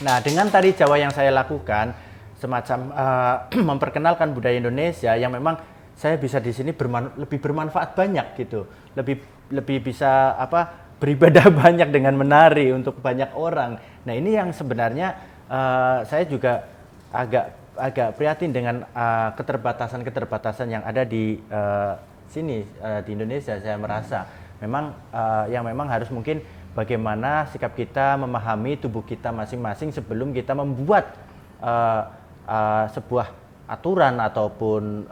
Speaker 4: Nah, dengan tari Jawa yang saya lakukan, semacam memperkenalkan budaya Indonesia yang memang saya bisa di sini lebih bermanfaat banyak gitu, lebih bisa beribadah banyak dengan menari untuk banyak orang. Nah ini yang sebenarnya saya juga agak prihatin dengan keterbatasan yang ada di sini di Indonesia. Saya merasa memang harus mungkin bagaimana sikap kita memahami tubuh kita masing-masing sebelum kita membuat sebuah aturan ataupun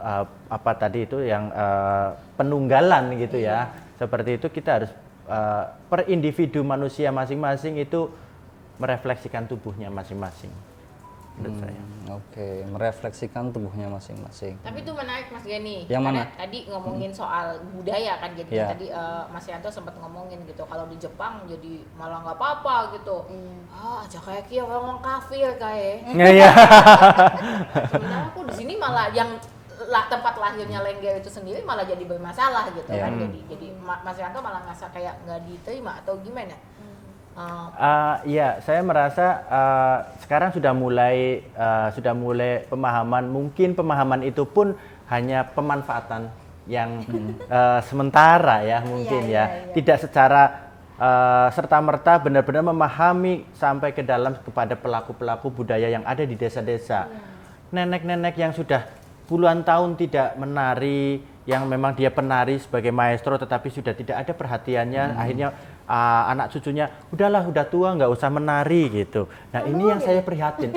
Speaker 4: apa tadi itu yang penunggalan gitu ya. Seperti itu kita harus per individu manusia masing-masing itu merefleksikan tubuhnya masing-masing. Menurut saya.
Speaker 2: Oke, merefleksikan tubuhnya masing-masing.
Speaker 3: Tapi itu menarik Mas Gani.
Speaker 2: Yang mana?
Speaker 3: Tadi ngomongin soal budaya kan, jadi tadi Mas Yanto sempat ngomongin gitu. Kalau di Jepang jadi malah nggak apa-apa gitu. Aja kayak kia orang kafir kayak.
Speaker 4: Iya.
Speaker 3: Sebenarnya aku di sini malah yang tempat lahirnya Lengger itu sendiri malah jadi bermasalah gitu kan. Jadi Mas Yanto malah ngerasa kayak nggak diterima atau gimana?
Speaker 4: Ya, saya merasa sekarang sudah mulai pemahaman itu pun hanya pemanfaatan yang sementara ya mungkin tidak secara serta-merta benar-benar memahami sampai ke dalam kepada pelaku-pelaku budaya yang ada di desa-desa. Nenek-nenek yang sudah puluhan tahun tidak menari, yang memang dia penari sebagai maestro tetapi sudah tidak ada perhatiannya, akhirnya anak cucunya udah tua nggak usah menari gitu. Nah ini yang saya prihatin.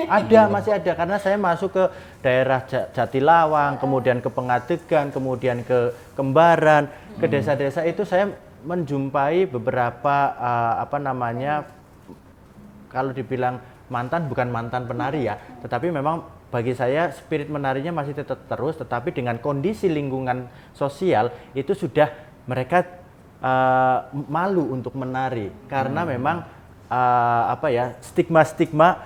Speaker 4: Masih ada karena saya masuk ke daerah Jatilawang, kemudian ke Pengadegan, kemudian ke Kembaran, ke desa-desa itu saya menjumpai beberapa kalau dibilang bukan mantan penari ya, tetapi memang bagi saya spirit menarinya masih tetap terus, tetapi dengan kondisi lingkungan sosial itu sudah mereka malu untuk menari karena memang stigma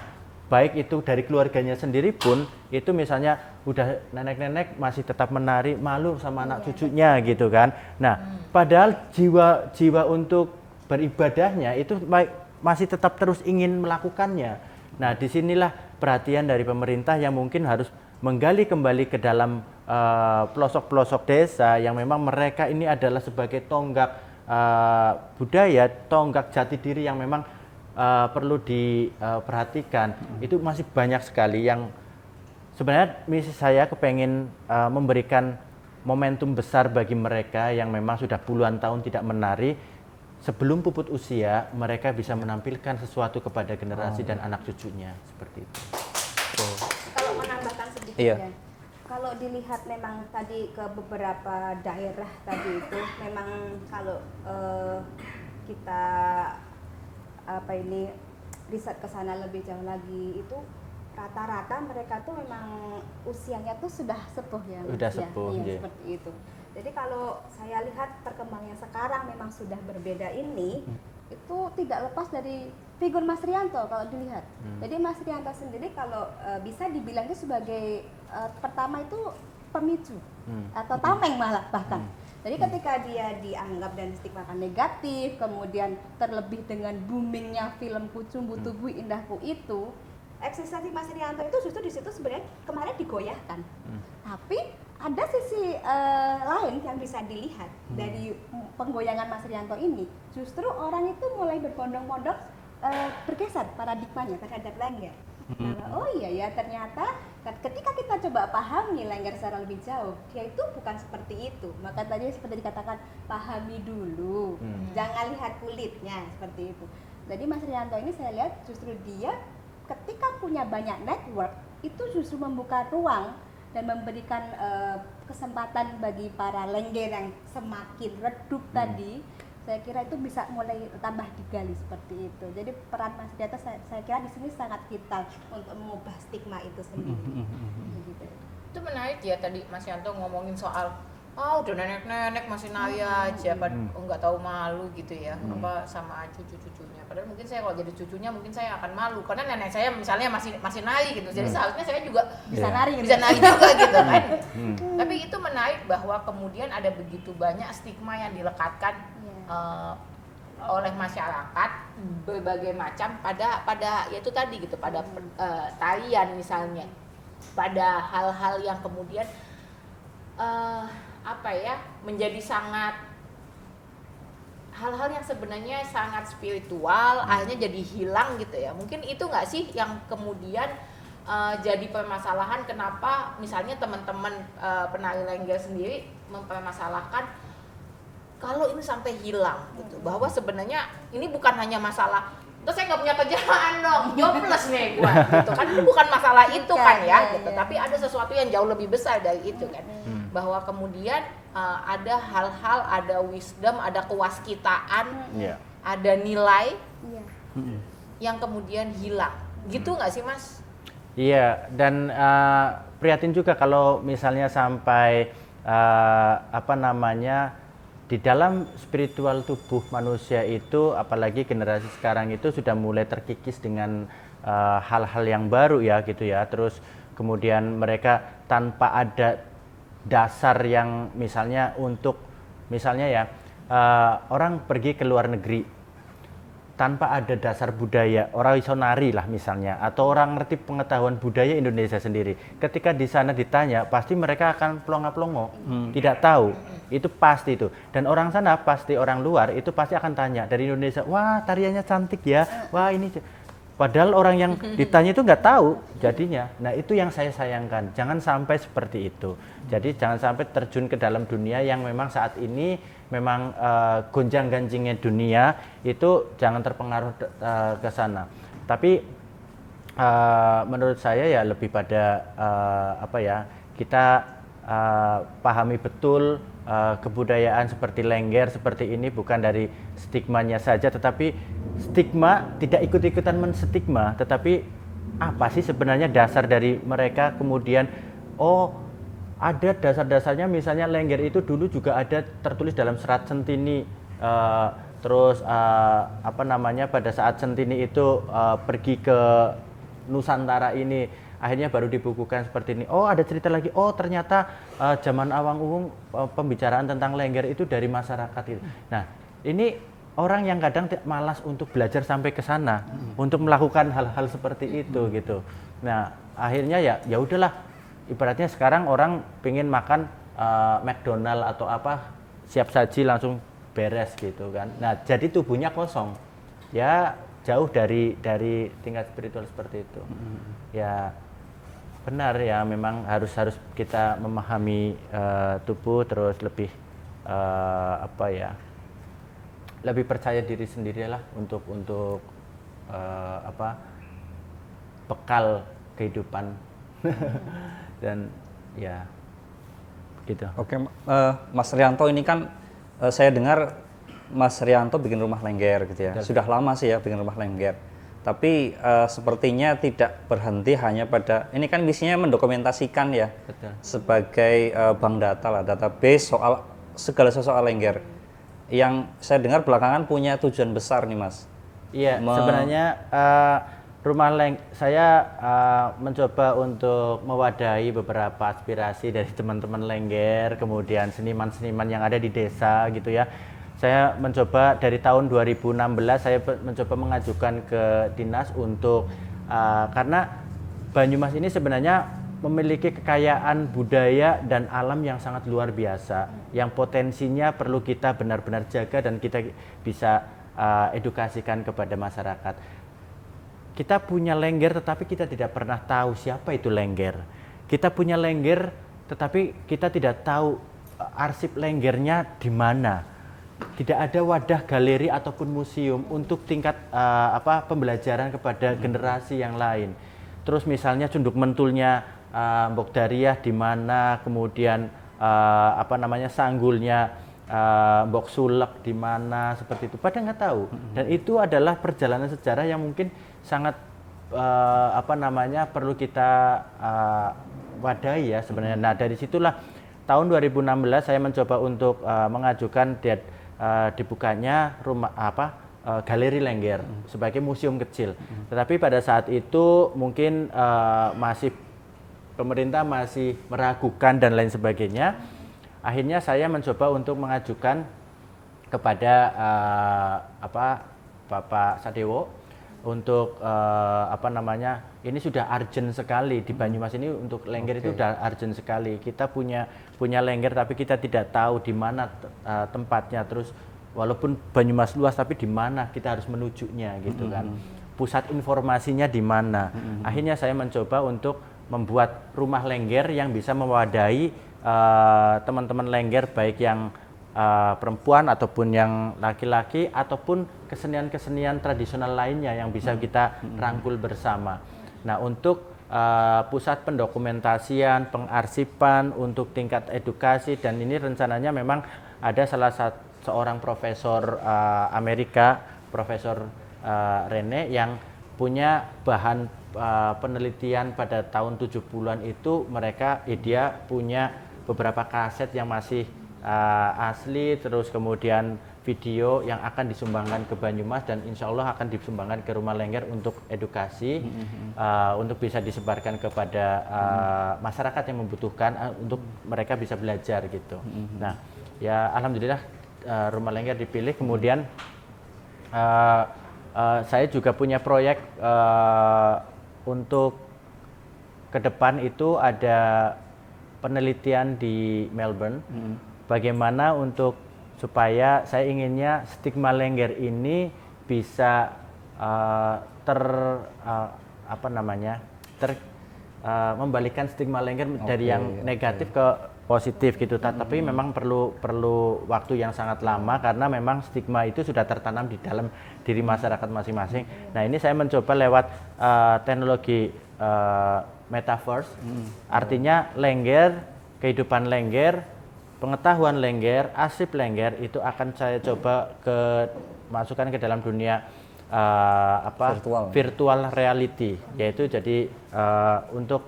Speaker 4: baik itu dari keluarganya sendiri pun itu misalnya udah nenek-nenek masih tetap menari, malu sama anak cucunya gitu kan. Nah, padahal jiwa untuk beribadahnya itu masih tetap terus ingin melakukannya. Nah, disinilah perhatian dari pemerintah yang mungkin harus menggali kembali ke dalam pelosok-pelosok desa yang memang mereka ini adalah sebagai tonggak budaya, tonggak jati diri yang memang perlu diperhatikan. Itu masih banyak sekali yang sebenarnya misi saya kepengen memberikan momentum besar bagi mereka yang memang sudah puluhan tahun tidak menari. Sebelum puput usia, mereka bisa menampilkan sesuatu kepada generasi dan anak cucunya seperti itu.
Speaker 1: Kalau menambahkan sedikit ya, kalau dilihat memang tadi ke beberapa daerah tadi itu memang kalau kita riset ke sana lebih jauh lagi itu rata-rata mereka tuh memang usianya tuh sudah sepuh ya.
Speaker 4: Sudah sepuh,
Speaker 1: iya. Seperti itu. Jadi kalau saya lihat perkembangan sekarang memang sudah berbeda ini, itu tidak lepas dari figur Mas Rianto kalau dilihat. Jadi Mas Rianto sendiri kalau bisa dibilang itu sebagai pertama itu pemicu atau tameng malah bahkan. Jadi ketika dia dianggap dan stigmakan negatif, kemudian terlebih dengan boomingnya film Kucumbu Tubuh Indahku itu, eksistensi Mas Rianto itu justru di situ sebenarnya kemarin digoyahkan. Tapi ada sisi lain yang bisa dilihat dari penggoyangan Mas Rianto ini. Justru orang itu mulai berbondong-bondong bergeser paradigmanya terhadap Lengger. Oh iya ya, ternyata ketika kita coba pahami Lengger secara lebih jauh, dia itu bukan seperti itu. Maka tadi seperti dikatakan, pahami dulu, jangan lihat kulitnya, seperti itu. Jadi Mas Rianto ini saya lihat justru dia ketika punya banyak network, itu justru membuka ruang dan memberikan kesempatan bagi para Lengger yang semakin redup tadi. Saya kira itu bisa mulai tambah digali seperti itu. Jadi peran Mas Rianto saya kira di sini sangat vital untuk mengubah stigma itu sendiri.
Speaker 3: Itu menarik ya tadi Mas Yanto ngomongin soal udah nenek-nenek masih nari aja, nggak tahu malu gitu ya, apa sama cucu-cucunya. Padahal mungkin saya kalau jadi cucunya mungkin saya akan malu karena nenek saya misalnya masih nari gitu. Jadi seharusnya saya juga bisa nari juga gitu kan. Tapi itu menarik bahwa kemudian ada begitu banyak stigma yang dilekatkan oleh masyarakat berbagai macam pada yaitu tadi gitu, pada tarian misalnya, pada hal-hal yang kemudian apa ya, menjadi sangat hal-hal yang sebenarnya sangat spiritual akhirnya jadi hilang gitu ya. Mungkin itu nggak sih yang kemudian jadi permasalahan kenapa misalnya teman-teman penari Lengger sendiri mempermasalahkan kalau ini sampai hilang gitu, bahwa sebenarnya ini bukan hanya masalah terus saya nggak punya kerjaan dong, jobless nih gua gitu kan, itu bukan masalah itu kan ya gitu, tapi ada sesuatu yang jauh lebih besar dari itu kan, bahwa kemudian ada hal-hal, ada wisdom, ada kewaskitaan, ada nilai yang kemudian hilang, gitu nggak sih Mas?
Speaker 4: Iya, dan prihatin juga kalau misalnya sampai apa namanya di dalam spiritual tubuh manusia itu, apalagi generasi sekarang itu sudah mulai terkikis dengan hal-hal yang baru ya gitu ya. Terus kemudian mereka tanpa ada dasar yang misalnya untuk misalnya ya orang pergi ke luar negeri tanpa ada dasar budaya, orang iso nari lah misalnya, atau orang ngerti pengetahuan budaya Indonesia sendiri. Ketika di sana ditanya, pasti mereka akan plonga-plongo, tidak tahu. Itu pasti itu. Dan orang sana pasti, orang luar itu pasti akan tanya dari Indonesia, wah tariannya cantik ya, wah ini. Padahal orang yang ditanya itu nggak tahu jadinya. Nah itu yang saya sayangkan, jangan sampai seperti itu. Jadi jangan sampai terjun ke dalam dunia yang memang saat ini memang gonjang-ganjingnya dunia itu jangan terpengaruh ke sana. Tapi menurut saya ya lebih pada apa ya, kita pahami betul kebudayaan seperti Lengger seperti ini bukan dari stigmanya saja, tetapi stigma tidak ikut-ikutan menstigma, tetapi apa sih sebenarnya dasar dari mereka, kemudian oh ada dasar-dasarnya, misalnya Lengger itu dulu juga ada tertulis dalam Serat Sentini, terus apa namanya pada saat Sentini itu pergi ke Nusantara ini akhirnya baru dibukukan seperti ini. Oh ada cerita lagi, oh ternyata zaman Awang Uwung pembicaraan tentang Lengger itu dari masyarakat itu. Nah ini orang yang kadang malas untuk belajar sampai ke sana untuk melakukan hal-hal seperti itu gitu. Nah akhirnya ya udahlah, ibaratnya sekarang orang pengen makan McDonald atau apa siap saji langsung beres gitu kan. Nah jadi tubuhnya kosong ya, jauh dari tingkat spiritual seperti itu. Ya benar ya, memang harus kita memahami tubuh, terus lebih apa ya, lebih percaya diri sendirilah untuk apa bekal kehidupan. Dan ya gitu.
Speaker 2: Oke, Mas Rianto ini kan saya dengar Mas Rianto bikin rumah Lengger gitu ya. Sudah lama sih ya bikin rumah Lengger. Tapi sepertinya tidak berhenti hanya pada ini, kan misinya mendokumentasikan ya.
Speaker 4: Betul.
Speaker 2: Sebagai bank data lah, database soal segala sesuatu soal Lengger. Yang saya dengar belakangan punya tujuan besar nih Mas.
Speaker 4: Iya, sebenarnya saya mencoba untuk mewadahi beberapa aspirasi dari teman-teman Lengger, kemudian seniman-seniman yang ada di desa gitu ya. Saya mencoba dari tahun 2016 saya mencoba mengajukan ke dinas untuk karena Banyumas ini sebenarnya memiliki kekayaan budaya dan alam yang sangat luar biasa, yang potensinya perlu kita benar-benar jaga dan kita bisa edukasikan kepada masyarakat. Kita punya Lengger tetapi kita tidak pernah tahu siapa itu Lengger. Kita punya Lengger tetapi kita tidak tahu arsip Lenggernya di mana. Tidak ada wadah galeri ataupun museum untuk tingkat pembelajaran kepada generasi yang lain. Terus misalnya Cunduk Mentulnya Mbok Dariah di mana, kemudian sanggulnya Mbok Sulek di mana, seperti itu. Pada nggak tahu. Dan itu adalah perjalanan sejarah yang mungkin sangat perlu kita wadahi ya sebenarnya. Nah dari situlah tahun 2016 saya mencoba untuk mengajukan dibukanya galeri Lengger sebagai museum kecil. Tetapi pada saat itu mungkin pemerintah masih meragukan dan lain sebagainya. Akhirnya saya mencoba untuk mengajukan kepada Bapak Sadewo apa namanya, ini sudah urgent sekali di Banyumas ini untuk lengger itu udah urgent sekali. Kita punya lengger tapi kita tidak tahu di mana tempatnya, terus walaupun Banyumas luas tapi di mana kita harus menujunya gitu kan. Pusat informasinya di mana. Akhirnya saya mencoba untuk membuat rumah lengger yang bisa mewadahi teman-teman lengger baik yang perempuan ataupun yang laki-laki ataupun kesenian-kesenian tradisional lainnya yang bisa kita rangkul bersama. Nah, untuk pusat pendokumentasian, pengarsipan, untuk tingkat edukasi, dan ini rencananya memang ada seorang profesor Amerika, Profesor Rene, yang punya bahan penelitian pada tahun 70-an itu. Dia punya beberapa kaset yang masih asli, terus kemudian video yang akan disumbangkan ke Banyumas dan insya Allah akan disumbangkan ke Rumah Lengger untuk edukasi, untuk bisa disebarkan kepada masyarakat yang membutuhkan, untuk mereka bisa belajar gitu. Nah, ya alhamdulillah Rumah Lengger dipilih. Kemudian saya juga punya proyek untuk ke depan itu ada penelitian di Melbourne. Bagaimana supaya saya inginnya stigma lengger ini bisa membalikan stigma lengger dari yang negatif ke positif gitu. Tapi memang perlu waktu yang sangat lama karena memang stigma itu sudah tertanam di dalam diri masyarakat masing-masing. Nah, ini saya mencoba lewat teknologi metaverse. Artinya lengger, kehidupan lengger, pengetahuan lengger, arsip lengger itu akan saya coba masukkan ke dalam dunia virtual reality, yaitu jadi untuk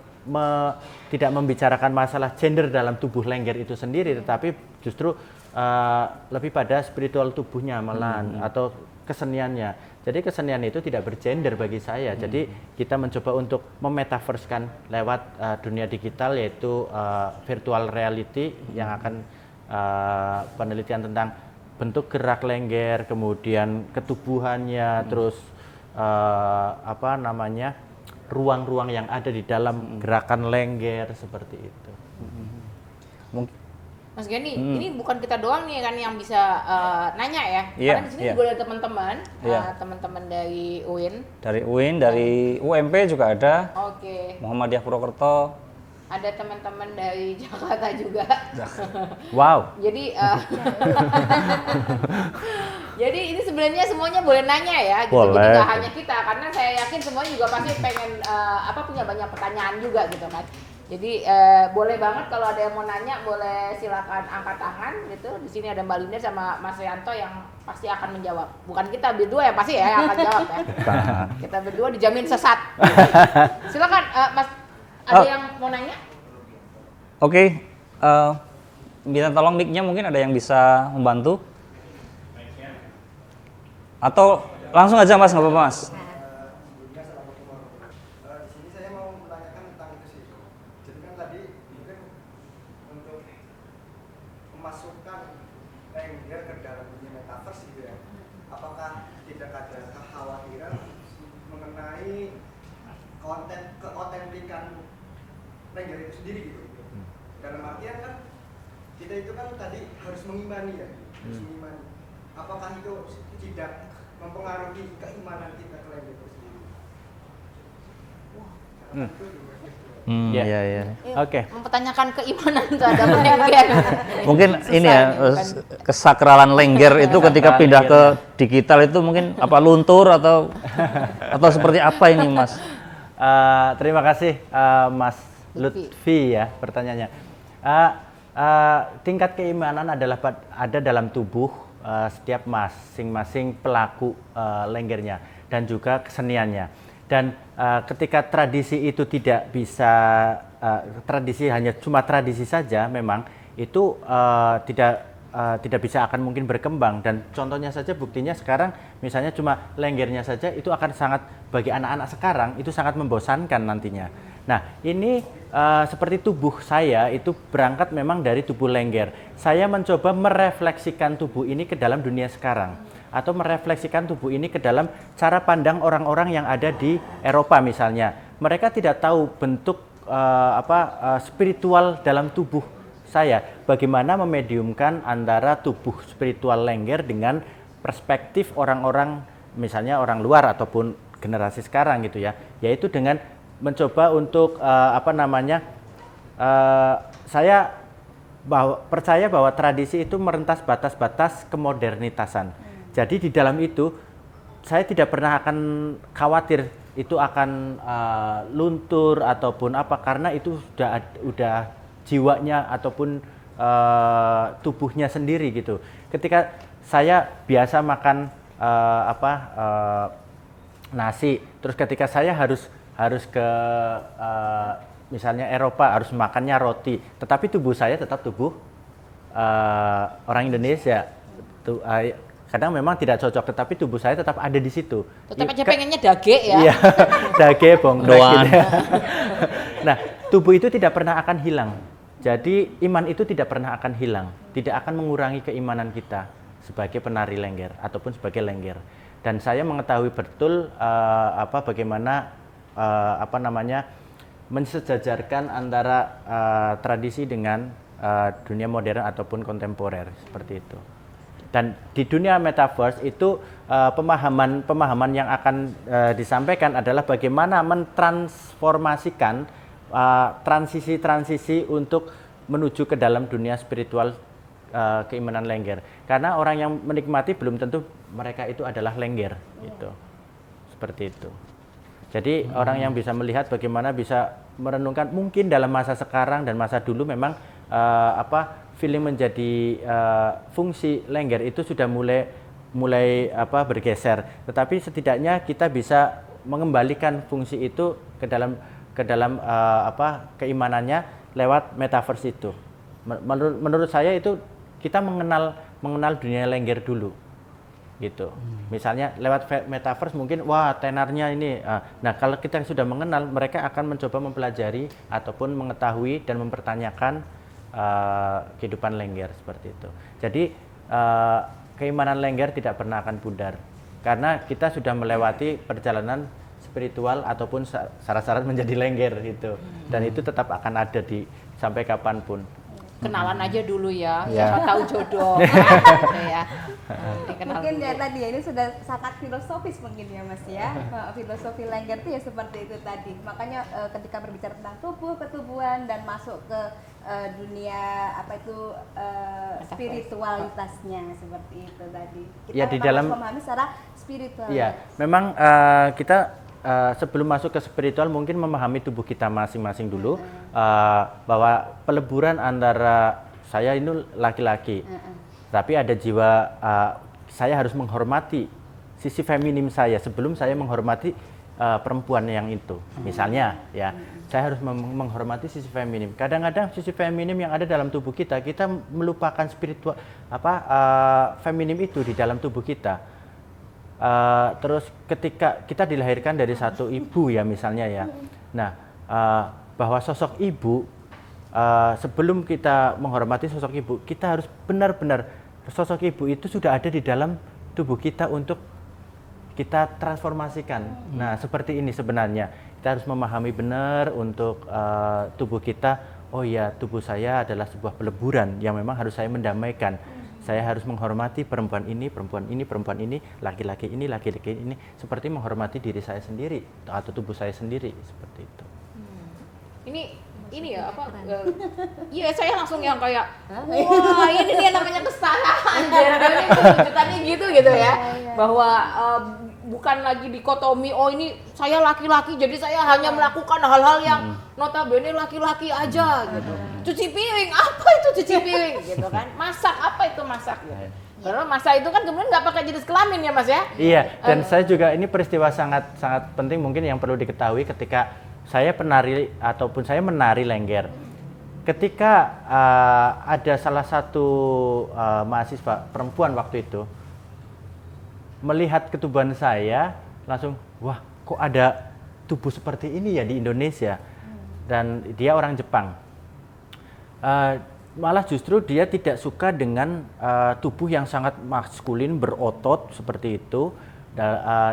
Speaker 4: tidak membicarakan masalah gender dalam tubuh lengger itu sendiri, tetapi justru lebih pada spiritual tubuhnya malahan atau keseniannya. Jadi kesenian itu tidak bergender bagi saya. Jadi kita mencoba untuk memetaversekan lewat dunia digital, yaitu virtual reality yang akan penelitian tentang bentuk gerak lengger, kemudian ketubuhannya, terus ruang-ruang yang ada di dalam gerakan lengger seperti itu.
Speaker 3: Mas Gani, ini bukan kita doang nih kan yang bisa nanya ya. Karena di sini juga ada teman-teman, teman-teman dari UIN.
Speaker 2: Dari UIN, dari UMP juga ada.
Speaker 3: Oke.
Speaker 2: Muhammadiyah Purwokerto.
Speaker 3: Ada teman-teman dari Jakarta juga.
Speaker 4: Wow.
Speaker 3: Jadi jadi ini sebenarnya semuanya boleh nanya ya, gitu.
Speaker 2: Boleh.
Speaker 3: Jadi nggak hanya kita, karena saya yakin semuanya juga pasti pengen punya banyak pertanyaan juga gitu kan. Jadi boleh banget kalau ada yang mau nanya, boleh silakan angkat tangan gitu. Di sini ada Mbak Linda sama Mas Rianto yang pasti akan menjawab. Bukan kita berdua ya pasti ya yang akan jawab ya. Kita berdua dijamin sesat. Silakan Mas, ada yang mau nanya?
Speaker 2: Oke. Minta tolong mic-nya, mungkin ada yang bisa membantu. Atau langsung aja Mas, nggak apa-apa Mas.
Speaker 5: lengger itu sendiri gitu. Dalam artian kan kita itu kan tadi harus mengimani ya, harus mengimani. Apakah itu tidak mempengaruhi keimanan kita ke lengger itu sendiri?
Speaker 4: Iya. Oke.
Speaker 3: Mempertanyakan keimanan terhadap lengger.
Speaker 2: Mungkin ini ya, kesakralan lengger itu ketika pindah ke digital itu mungkin apa luntur atau seperti apa ini Mas?
Speaker 4: Terima kasih Mas Lutfi ya pertanyaannya. Tingkat keimanan ada dalam tubuh setiap masing-masing pelaku lenggernya dan juga keseniannya. Dan ketika tradisi itu tidak bisa tradisi hanya cuma tradisi saja, memang itu tidak bisa akan mungkin berkembang. Dan contohnya saja, buktinya sekarang misalnya cuma lenggernya saja itu akan sangat, bagi anak-anak sekarang itu sangat membosankan nantinya. Nah ini seperti tubuh saya itu berangkat memang dari tubuh lengger. Saya mencoba merefleksikan tubuh ini ke dalam dunia sekarang. atau merefleksikan tubuh ini ke dalam cara pandang orang-orang yang ada di Eropa misalnya. Mereka tidak tahu bentuk spiritual dalam tubuh saya. Bagaimana memediumkan antara tubuh spiritual Lengger dengan perspektif orang-orang misalnya orang luar ataupun generasi sekarang gitu ya. Yaitu dengan mencoba untuk saya percaya bahwa tradisi itu merentas batas-batas kemodernitasan. Jadi di dalam itu saya tidak pernah akan khawatir itu akan luntur ataupun apa, karena itu udah jiwanya ataupun tubuhnya sendiri gitu. Ketika saya biasa makan nasi, terus ketika saya harus ke misalnya Eropa harus makannya roti, tetapi tubuh saya tetap tubuh orang Indonesia. Kadang memang tidak cocok, tetapi tubuh saya tetap ada di situ.
Speaker 3: Tetap aja pengennya dage ya.
Speaker 4: Iya, dage bongkrek gitu. Nah, tubuh itu tidak pernah akan hilang. Jadi iman itu tidak pernah akan hilang, tidak akan mengurangi keimanan kita sebagai penari Lengger ataupun sebagai Lengger. Dan saya mengetahui betul bagaimana mensejajarkan antara tradisi dengan dunia modern ataupun kontemporer seperti itu. Dan di dunia metaverse itu pemahaman yang akan disampaikan adalah bagaimana mentransformasikan transisi-transisi untuk menuju ke dalam dunia spiritual keimanan Lengger. Karena orang yang menikmati belum tentu mereka itu adalah Lengger gitu. Seperti itu. Jadi orang yang bisa melihat bagaimana bisa merenungkan mungkin dalam masa sekarang dan masa dulu memang feeling menjadi fungsi Lengger itu sudah mulai bergeser. Tetapi setidaknya kita bisa mengembalikan fungsi itu ke dalam keimanannya lewat metaverse itu. Menurut saya itu kita mengenal dunia Lengger dulu. Gitu. Misalnya lewat metaverse mungkin wah tenarnya ini. Nah, kalau kita sudah mengenal, mereka akan mencoba mempelajari ataupun mengetahui dan mempertanyakan kehidupan Lengger seperti itu. Jadi keimanan Lengger tidak pernah akan pudar karena kita sudah melewati perjalanan spiritual ataupun syarat-syarat menjadi Lengger gitu. Dan itu tetap akan ada sampai kapanpun.
Speaker 3: Kenalan aja dulu ya, siapa tahu jodoh gitu ya.
Speaker 1: Mungkin ya tadi ya, ini sudah sangat filosofis mungkin ya Mas ya. Filosofi Lengger itu ya seperti itu tadi. Makanya ketika berbicara tentang tubuh, ketubuhan dan masuk ke dunia spiritualitasnya seperti itu tadi. Kita
Speaker 4: ya, di dalam
Speaker 1: memahami secara spiritual.
Speaker 4: Iya, memang kita sebelum masuk ke spiritual mungkin memahami tubuh kita masing-masing dulu, bahwa peleburan antara saya ini laki-laki, tapi ada jiwa saya harus menghormati sisi feminim saya sebelum saya menghormati perempuan yang itu. Misalnya ya, saya harus menghormati sisi feminim. Kadang-kadang sisi feminim yang ada dalam tubuh kita melupakan spiritual feminim itu di dalam tubuh kita. Terus ketika kita dilahirkan dari satu ibu ya misalnya ya, nah bahwa sosok ibu sebelum kita menghormati sosok ibu, kita harus benar-benar sosok ibu itu sudah ada di dalam tubuh kita untuk kita transformasikan. Nah seperti ini sebenarnya kita harus memahami benar untuk tubuh kita. Oh ya, tubuh saya adalah sebuah peleburan yang memang harus saya mendamaikan. Saya harus menghormati perempuan ini, laki-laki ini, seperti menghormati diri saya sendiri atau tubuh saya sendiri, seperti itu.
Speaker 3: Ini ya iya saya langsung yang kayak wah ini dia namanya kesetaraan, jadi kejutannya gitu ya, bahwa bukan lagi dikotomi, oh ini saya laki-laki jadi saya hanya melakukan hal-hal yang notabene laki-laki aja gitu. Cuci piring, apa itu cuci piring gitu kan? Masak, apa itu masak gitu. Karena masak itu kan kemudian nggak pakai jenis kelamin ya Mas ya?
Speaker 4: Iya, dan saya juga ini peristiwa sangat penting mungkin yang perlu diketahui ketika saya penari ataupun saya menari Lengger. Ketika ada salah satu mahasiswa perempuan waktu itu melihat ketubuhan saya, langsung wah kok ada tubuh seperti ini ya di Indonesia. Dan dia orang Jepang. malah justru dia tidak suka dengan tubuh yang sangat maskulin, berotot seperti itu.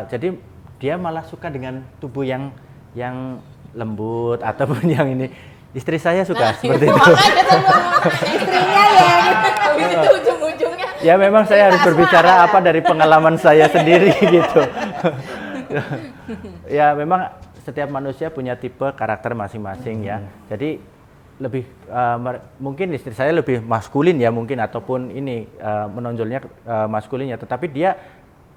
Speaker 4: Jadi dia malah suka dengan tubuh yang lembut ataupun yang ini. Istri saya suka seperti itu.
Speaker 3: Istrinya ya, itu ujung-ujungnya.
Speaker 4: Ya memang saya harus berbicara apa dari pengalaman saya sendiri gitu. Ya memang setiap manusia punya tipe karakter masing-masing ya. Jadi lebih mungkin istri saya lebih maskulin ya mungkin, ataupun ini menonjolnya maskulinnya, tetapi dia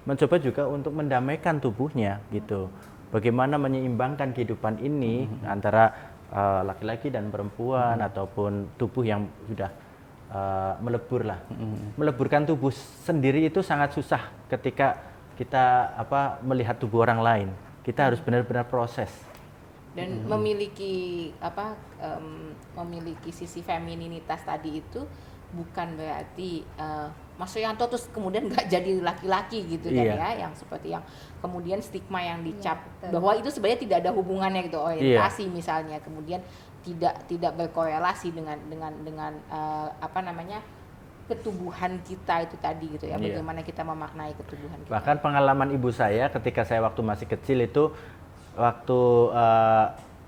Speaker 4: mencoba juga untuk mendamaikan tubuhnya gitu. Bagaimana menyeimbangkan kehidupan ini antara laki-laki dan perempuan ataupun tubuh yang sudah melebur lah. Meleburkan tubuh sendiri itu sangat susah ketika kita melihat tubuh orang lain. Kita harus benar-benar proses.
Speaker 3: Dan memiliki memiliki sisi femininitas tadi itu bukan berarti Mas Rianto terus kemudian nggak jadi laki-laki gitu kan ya, yang seperti yang kemudian stigma yang dicap bahwa itu sebenarnya tidak ada hubungannya gitu, orientasi misalnya, kemudian tidak berkorelasi dengan ketubuhan kita itu tadi gitu ya, bagaimana kita memaknai ketubuhan kita.
Speaker 4: Bahkan pengalaman ibu saya ketika saya waktu masih kecil itu, waktu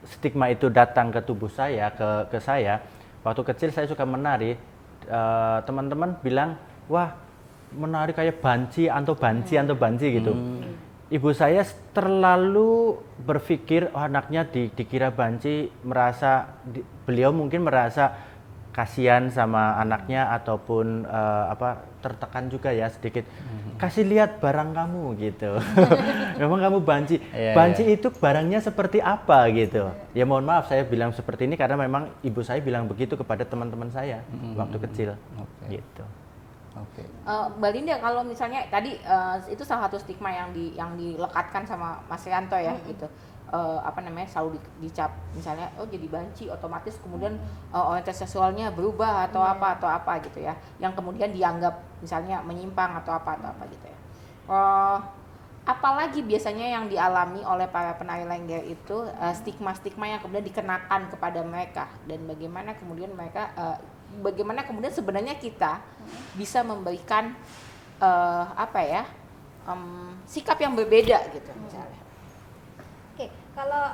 Speaker 4: stigma itu datang ke tubuh saya, ke saya, waktu kecil saya suka menari, teman-teman bilang, wah menari kayak banci gitu. Ibu saya terlalu berpikir, anaknya dikira banci, beliau mungkin merasa kasihan sama anaknya ataupun tertekan juga ya sedikit. Kasih lihat barang kamu gitu. Memang kamu banci. Banci itu barangnya seperti apa gitu. Ya mohon maaf saya bilang seperti ini karena memang ibu saya bilang begitu kepada teman-teman saya waktu kecil. Gitu.
Speaker 3: Mbak Linda, kalau misalnya tadi itu salah satu stigma yang dilekatkan sama Mas Rianto ya gitu. Selalu dicap misalnya jadi banci, otomatis kemudian orientasi seksualnya berubah atau apa gitu ya, yang kemudian dianggap misalnya menyimpang atau apa gitu ya. Apalagi biasanya yang dialami oleh para penari lengger itu stigma-stigma yang kemudian dikenakan kepada mereka, dan bagaimana kemudian sebenarnya kita bisa memberikan sikap yang berbeda gitu misalnya.
Speaker 1: Oke, kalau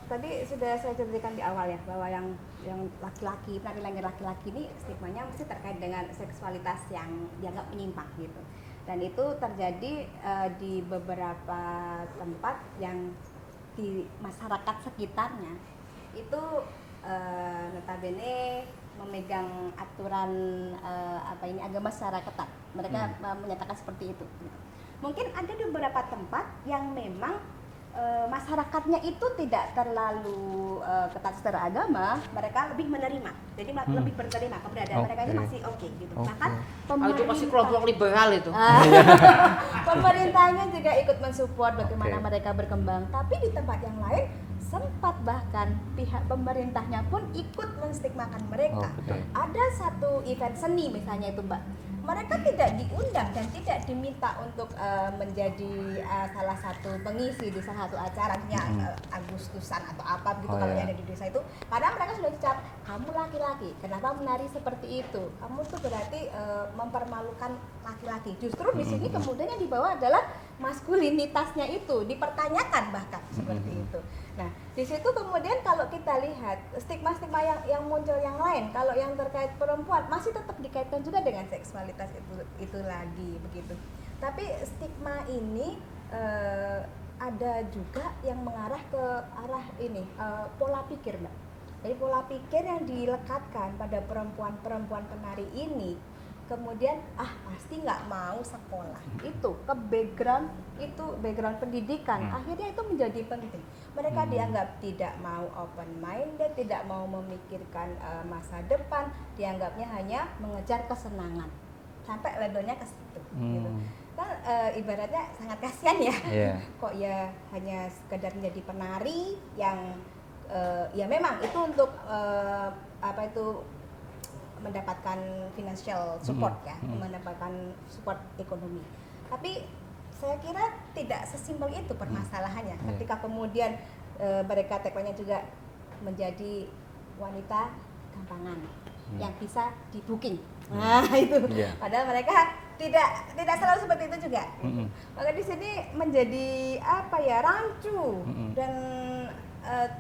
Speaker 1: tadi sudah saya ceritakan di awal ya, bahwa yang laki-laki, penari lengger laki-laki ini stigmanya mesti terkait dengan seksualitas yang dianggap menyimpang gitu. Dan itu terjadi di beberapa tempat yang di masyarakat sekitarnya itu notabene memegang aturan agama secara ketat. Mereka menyatakan seperti itu. Mungkin ada di beberapa tempat yang memang masyarakatnya itu tidak terlalu ketat secara agama, mereka lebih menerima, jadi lebih berterima keberadaan mereka ini masih oke gitu. Bahkan
Speaker 3: itu masih kelompok liberal itu.
Speaker 1: Pemerintahnya juga ikut mensupport bagaimana mereka berkembang, tapi di tempat yang lain sempat bahkan pihak pemerintahnya pun ikut menstigmakan mereka. Ada satu event seni misalnya itu Mbak, mereka tidak diundang dan tidak diminta untuk menjadi salah satu pengisi di salah satu acara, Agustusan atau apa begitu kalau yang ada di desa itu, karena mereka sudah dicap, kamu laki-laki, kenapa menari seperti itu? Kamu tuh berarti mempermalukan laki-laki. Justru di sini kemudian yang dibawa adalah maskulinitasnya itu dipertanyakan bahkan seperti itu. Nah, di situ kemudian kalau kita lihat stigma-stigma yang muncul yang lain, kalau yang terkait perempuan masih tetap dikaitkan juga dengan seksualitas itu lagi begitu. Tapi stigma ini ada juga yang mengarah ke arah ini pola pikir, Mbak. Jadi pola pikir yang dilekatkan pada perempuan penari ini, kemudian pasti nggak mau sekolah, itu ke background pendidikan, akhirnya itu menjadi penting. Mereka dianggap tidak mau open minded, tidak mau memikirkan masa depan, dianggapnya hanya mengejar kesenangan, sampai labelnya ke situ gitu. Kan ibaratnya sangat kasihan ya. Kok ya hanya sekedar menjadi penari yang ya memang itu untuk mendapatkan financial support ya, mendapatkan support ekonomi. Tapi saya kira tidak sesimpel itu permasalahannya. Ketika kemudian mereka tektonya juga menjadi wanita gampangan yang bisa di booking. Nah itu, padahal mereka tidak selalu seperti itu juga. Maka di sini menjadi apa ya, rancu dan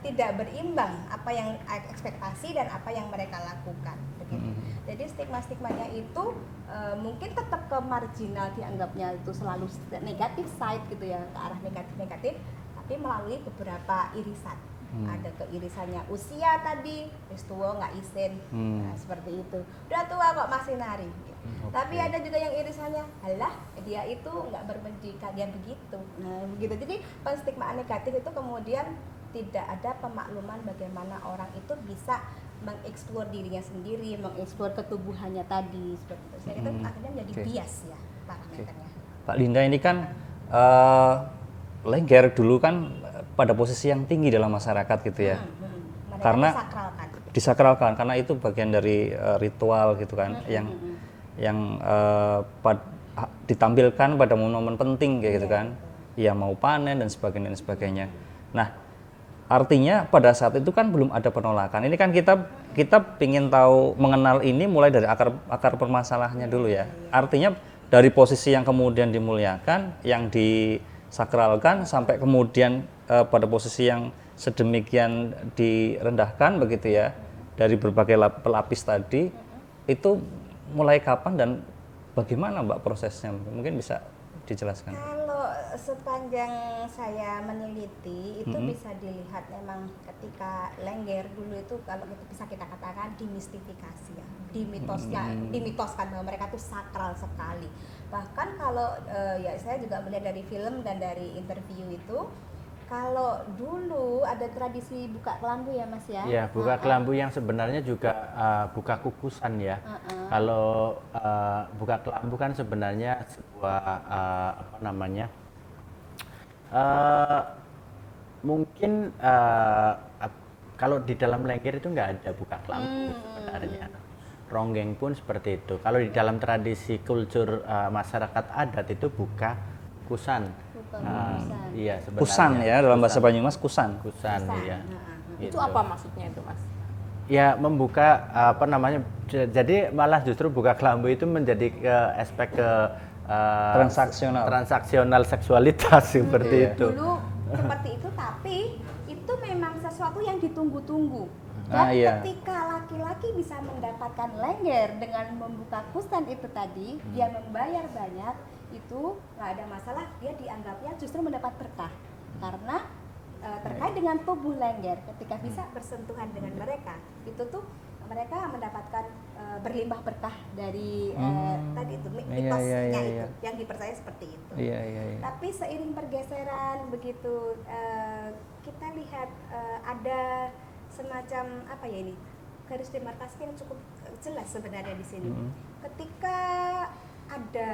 Speaker 1: tidak berimbang apa yang ekspektasi dan apa yang mereka lakukan begitu. Jadi stigma-stigmanya itu mungkin tetap ke marginal, dianggapnya itu selalu negatif side gitu ya, ke arah negatif, tapi melalui beberapa irisan. Ada keirisannya usia tadi, wis tua nggak izin, nah, seperti itu. Udah tua kok masih nari. Gitu. Tapi ada juga yang irisannya, alah dia itu nggak berpendidikan dia begitu. Nah begitu. Jadi penstigmaan negatif itu kemudian tidak ada pemakluman bagaimana orang itu bisa mengeksplor dirinya sendiri, mengeksplor ketubuhannya tadi seperti itu. Saya itu akhirnya menjadi bias ya parameternya.
Speaker 2: Pak Linda ini kan Lengger dulu kan pada posisi yang tinggi dalam masyarakat gitu ya. Karena disakralkan karena itu bagian dari ritual gitu kan yang ditampilkan pada momen-momen penting kayak gitu kan. Ya mau panen dan sebagainya. Nah, artinya pada saat itu kan belum ada penolakan. Ini kan kita ingin tahu mengenal ini mulai dari akar permasalahannya dulu ya. Artinya dari posisi yang kemudian dimuliakan, yang disakralkan sampai kemudian pada posisi yang sedemikian direndahkan begitu ya, dari berbagai pelapis tadi, itu mulai kapan dan bagaimana Mbak prosesnya? Mungkin bisa dijelaskan.
Speaker 1: Kalau sepanjang saya meneliti itu bisa dilihat memang ketika Lengger dulu itu kalau itu bisa kita katakan dimistifikasi ya, dimitoskan bahwa mereka itu sakral sekali. Bahkan kalau ya saya juga melihat dari film dan dari interview itu, kalau dulu ada tradisi buka kelambu ya Mas ya?
Speaker 4: Ya, buka kelambu yang sebenarnya juga buka kukusan ya. Kalau buka kelambu kan sebenarnya sebuah apa namanya? Mungkin kalau di dalam Lengger itu nggak ada buka kelambu sebenarnya. Ronggeng pun seperti itu. Kalau di dalam tradisi kultur masyarakat adat itu buka kusan. Iya sebenarnya.
Speaker 2: Kusan ya dalam bahasa Banyumas kusan.
Speaker 4: Kusan ya.
Speaker 3: Itu apa maksudnya itu Mas?
Speaker 4: Ya membuka apa namanya? Jadi malah justru buka kelambu itu menjadi aspek ke transaksional seksualitas seperti itu.
Speaker 1: Dulu seperti itu, tapi itu memang sesuatu yang ditunggu-tunggu. Dan ketika laki-laki bisa mendapatkan Lengger dengan membuka kusan itu tadi, dia membayar banyak, itu nggak ada masalah, dia dianggapnya justru mendapat berkah karena terkait dengan tubuh Lengger, ketika bisa bersentuhan dengan mereka, itu tuh mereka mendapatkan berlimpah berkah dari tadi itu mitosnya itu yang dipercaya seperti itu. Tapi seiring pergeseran begitu kita lihat ada semacam apa ya ini garis demarkasi yang cukup jelas sebenarnya di sini. Ketika ada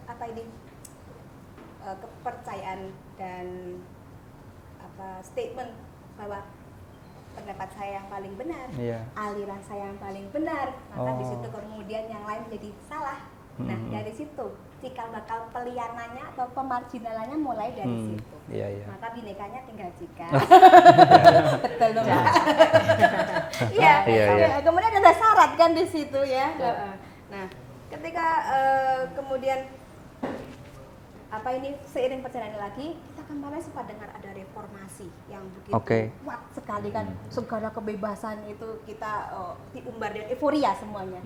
Speaker 1: apa ini kepercayaan dan apa statement bahwa pendapat saya yang paling benar, aliran saya yang paling benar, maka di situ kemudian yang lain menjadi salah. Nah dari situ cikal bakal pelianannya atau pemarginalannya mulai dari situ. Maka binekanya tinggal jika. Betul dong. Iya. Kemudian ada syarat kan di situ ya. Nah ketika kemudian apa ini seiring perjalanan lagi, kita kemarin sempat dengar ada reformasi yang begitu kuat sekali kan, segala kebebasan itu kita diumbar dan euforia semuanya.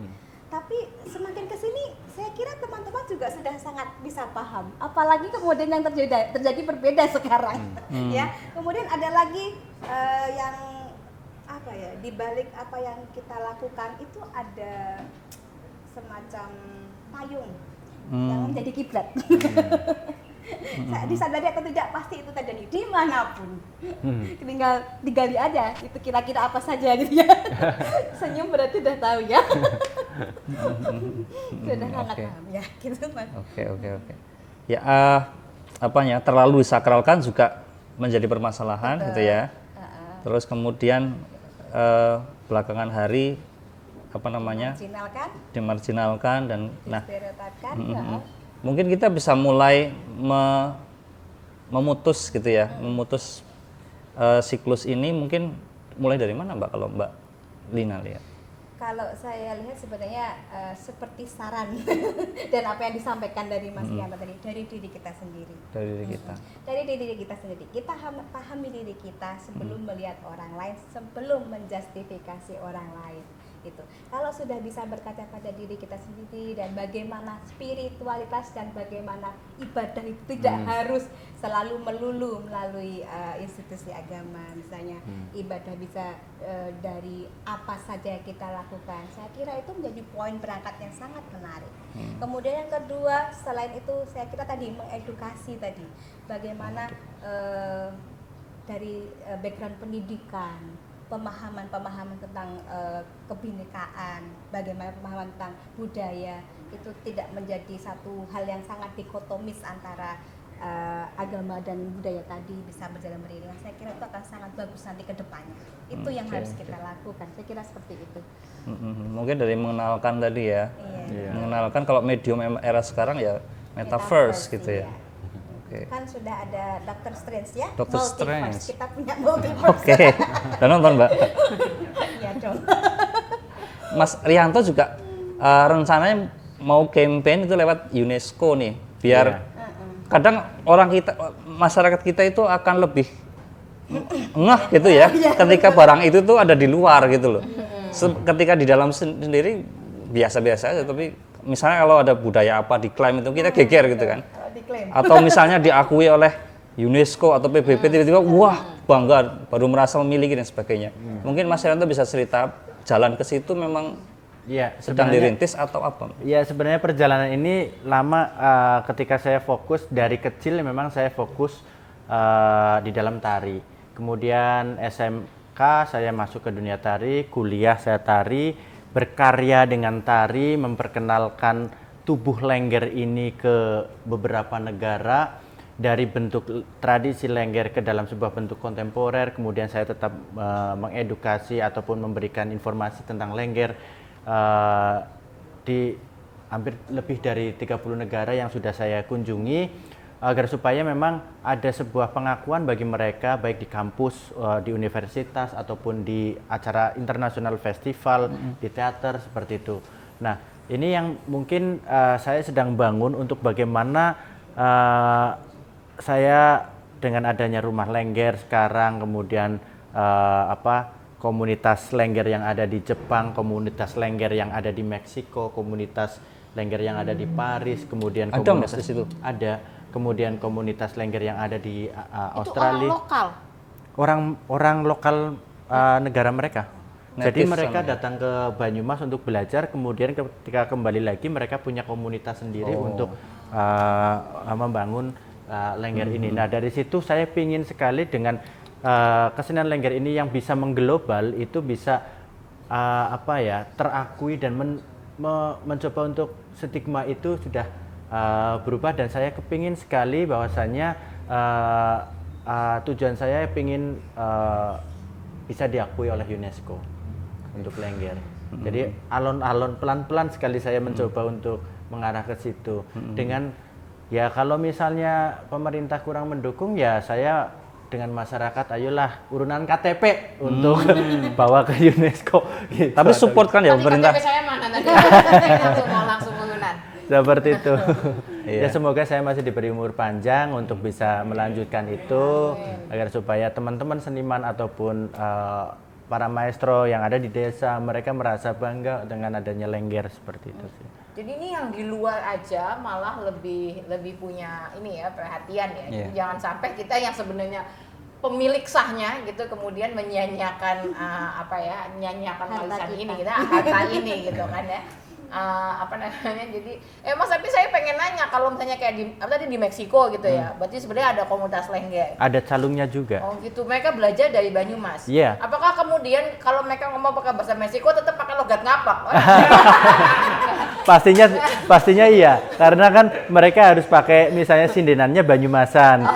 Speaker 1: Tapi semakin kesini, saya kira teman-teman juga sudah sangat bisa paham. Apalagi kemudian yang terjadi berbeda sekarang, ya. Kemudian ada lagi yang apa ya, di balik apa yang kita lakukan itu ada semacam payung yang menjadi kiblat. Disadari atau tidak pasti itu terjadi dimanapun. Tinggal digali aja itu kira-kira apa saja gitu ya. Senyum berarti udah tahu ya. Sudah sangat paham ya gitu Mas.
Speaker 2: Oke. Ya apanya terlalu disakralkan juga menjadi permasalahan gitu ya. Terus kemudian belakangan hari apa namanya dimarginalkan dan mungkin kita bisa mulai memutus gitu ya, memutus siklus ini mungkin mulai dari mana Mbak kalau Mbak Lina lihat?
Speaker 1: Kalau saya lihat sebenarnya seperti saran dan apa yang disampaikan dari Mas Rianto tadi, dari diri kita sendiri.
Speaker 2: Dari diri kita.
Speaker 1: Dari diri kita sendiri. Kita pahami diri kita sebelum melihat orang lain, sebelum menjustifikasi orang lain. Gitu. Kalau sudah bisa berkaca pada diri kita sendiri dan bagaimana spiritualitas dan bagaimana ibadah itu tidak harus selalu melulu melalui institusi agama, misalnya ibadah bisa dari apa saja yang kita lakukan. Saya kira itu menjadi poin berangkat yang sangat menarik. Kemudian yang kedua, selain itu saya kira tadi mengedukasi tadi, bagaimana dari background pendidikan, pemahaman tentang kebinekaan, bagaimana pemahaman tentang budaya itu tidak menjadi satu hal yang sangat dikotomis antara agama dan budaya tadi, bisa berjalan beriringan. Saya kira itu akan sangat bagus nanti ke depannya. Itu yang harus kita lakukan. Saya kira seperti itu.
Speaker 2: Mungkin dari mengenalkan tadi ya.
Speaker 1: Iya.
Speaker 2: Mengenalkan kalau medium era sekarang ya metaverse gitu ya.
Speaker 1: Iya. Kan sudah ada Dr. Strange ya,
Speaker 2: Dr.
Speaker 1: Multiverse.
Speaker 2: Strange.
Speaker 1: Kita punya multiverse.
Speaker 2: Oke. Udah nonton, Mbak?
Speaker 1: Iya dong.
Speaker 2: Mas Rianto juga rencananya mau campaign itu lewat UNESCO nih, biar kadang masyarakat kita itu akan lebih ngeh gitu ya, ketika barang itu tuh ada di luar gitu loh. Ketika di dalam sendiri biasa-biasa aja, tapi misalnya kalau ada budaya apa diklaim itu kita geger gitu kan. Atau misalnya diakui oleh UNESCO atau PBB, tiba-tiba wah bangga, baru merasa memiliki dan sebagainya. Mungkin Mas Rianto bisa cerita jalan ke situ memang sedang dirintis atau apa?
Speaker 4: Ya sebenarnya perjalanan ini lama. Ketika saya fokus dari kecil memang saya fokus di dalam tari. Kemudian SMK saya masuk ke dunia tari, kuliah saya tari, berkarya dengan tari, memperkenalkan tubuh Lengger ini ke beberapa negara, dari bentuk tradisi Lengger ke dalam sebuah bentuk kontemporer. Kemudian saya tetap mengedukasi ataupun memberikan informasi tentang Lengger di hampir lebih dari 30 negara yang sudah saya kunjungi, agar supaya memang ada sebuah pengakuan bagi mereka, baik di kampus, di universitas ataupun di acara internasional festival, di teater seperti itu. Nah, ini yang mungkin saya sedang bangun untuk bagaimana saya dengan adanya rumah Lengger sekarang, kemudian komunitas Lengger yang ada di Jepang, komunitas Lengger yang ada di Meksiko, komunitas Lengger yang ada di Paris, kemudian
Speaker 2: ada
Speaker 4: komunitas
Speaker 2: di situ.
Speaker 4: Ada, kemudian komunitas Lengger yang ada di Australia.
Speaker 3: Itu orang lokal.
Speaker 4: Orang lokal negara mereka. Jadi mereka datang ke Banyumas untuk belajar, kemudian ketika kembali lagi mereka punya komunitas sendiri untuk membangun Lengger ini. Nah dari situ saya ingin sekali dengan kesenian Lengger ini yang bisa mengglobal, itu bisa terakui dan mencoba untuk stigma itu sudah berubah. Dan saya kepingin sekali bahwasannya tujuan saya ingin bisa diakui oleh UNESCO untuk Lengger. Jadi alon-alon pelan-pelan sekali saya mencoba untuk mengarah ke situ. Dengan ya kalau misalnya pemerintah kurang mendukung, ya saya dengan masyarakat ayolah urunan KTP untuk bawa ke UNESCO gitu.
Speaker 2: Tapi support kan ya pemerintah.
Speaker 3: KTP saya mana tadi? Saya mau langsung urunan.
Speaker 4: Seperti itu. Ya semoga saya masih diberi umur panjang untuk bisa melanjutkan itu, agar supaya teman-teman seniman ataupun para maestro yang ada di desa, mereka merasa bangga dengan adanya Lengger seperti itu sih.
Speaker 3: Jadi ini yang di luar aja malah lebih punya ini ya perhatian ya. Jadi jangan sampai kita yang sebenarnya pemilik sahnya gitu kemudian menyanyiakan nyanyiakan warisan ini, kita harta ini gitu kan ya. Jadi Mas, tapi saya pengen nanya, kalau misalnya kayak di Meksiko gitu ya, berarti sebenarnya ada komunitas Lengger.
Speaker 4: Ada calungnya juga.
Speaker 3: Oh gitu, mereka belajar dari Banyumas.
Speaker 4: Iya.
Speaker 3: Apakah kemudian kalau mereka ngomong pakai bahasa Meksiko tetap pakai logat ngapak?
Speaker 4: Pastinya iya, karena kan mereka harus pakai misalnya sindenannya Banyumasan,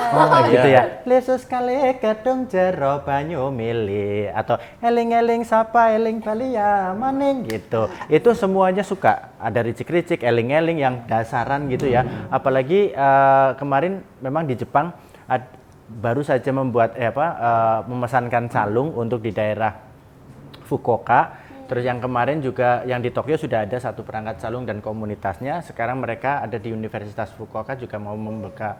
Speaker 4: gitu ya. Lesus kali kedung jero banyu mili, atau eling-eling sapa eling balia maning gitu. Itu semuanya suka. Ada ricik-ricik, eling-eling yang dasaran gitu ya. Apalagi kemarin memang di Jepang baru saja memesankan calung untuk di daerah Fukuoka. Terus yang kemarin juga yang di Tokyo sudah ada satu perangkat calung dan komunitasnya. Sekarang mereka ada di Universitas Fukuoka juga mau membuka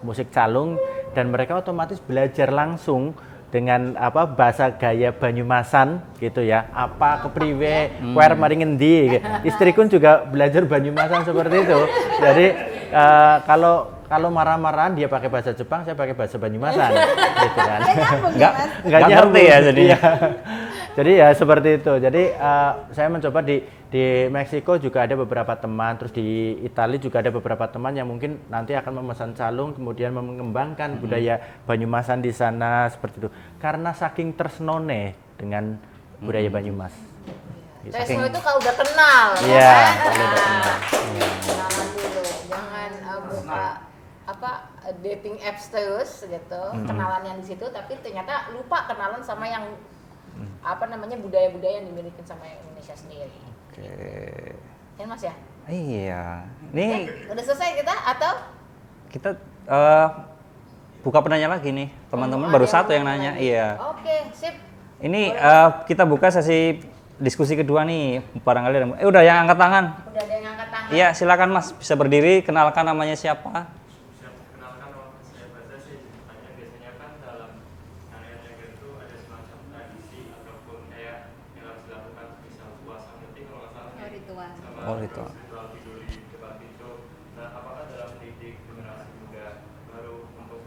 Speaker 4: musik calung, dan mereka otomatis belajar langsung dengan bahasa gaya Banyumasan gitu ya. Apa kepriwe, kuer mari ngendi. Istriku juga belajar Banyumasan seperti itu. Jadi kalau marah-marahan dia pakai bahasa Jepang, saya pakai bahasa Banyumasan gitu kan. Enggak
Speaker 2: ngerti ya jadinya.
Speaker 4: Jadi ya seperti itu. Jadi saya mencoba di Meksiko juga ada beberapa teman, terus di Italia juga ada beberapa teman yang mungkin nanti akan memesan calung, kemudian mengembangkan budaya Banyumasan di sana seperti itu. Karena saking tersenone dengan budaya Banyumas.
Speaker 3: Tresno itu kalau udah kenal,
Speaker 4: ya kan?
Speaker 3: Kalau udah kenal. Kenalan dulu, jangan buka dating apps terus gitu, kenalan yang di situ, tapi ternyata lupa kenalan sama yang budaya-budaya yang dimiliki sama Indonesia sendiri.
Speaker 2: Oke.
Speaker 3: Ini Mas ya?
Speaker 2: Iya. Nih
Speaker 3: udah selesai kita atau?
Speaker 2: Kita buka penanya lagi nih, teman-teman baru satu yang nanya.
Speaker 3: Lagi.
Speaker 2: Iya.
Speaker 3: Oke, sip.
Speaker 2: Ini kita buka sesi diskusi kedua nih, barangkali ada. Udah yang angkat tangan.
Speaker 3: Udah ada yang angkat tangan.
Speaker 2: Iya, silakan Mas, bisa berdiri, kenalkan namanya siapa. Oh, itu.
Speaker 6: Apakah dalam mendidik generasi muda baru untuk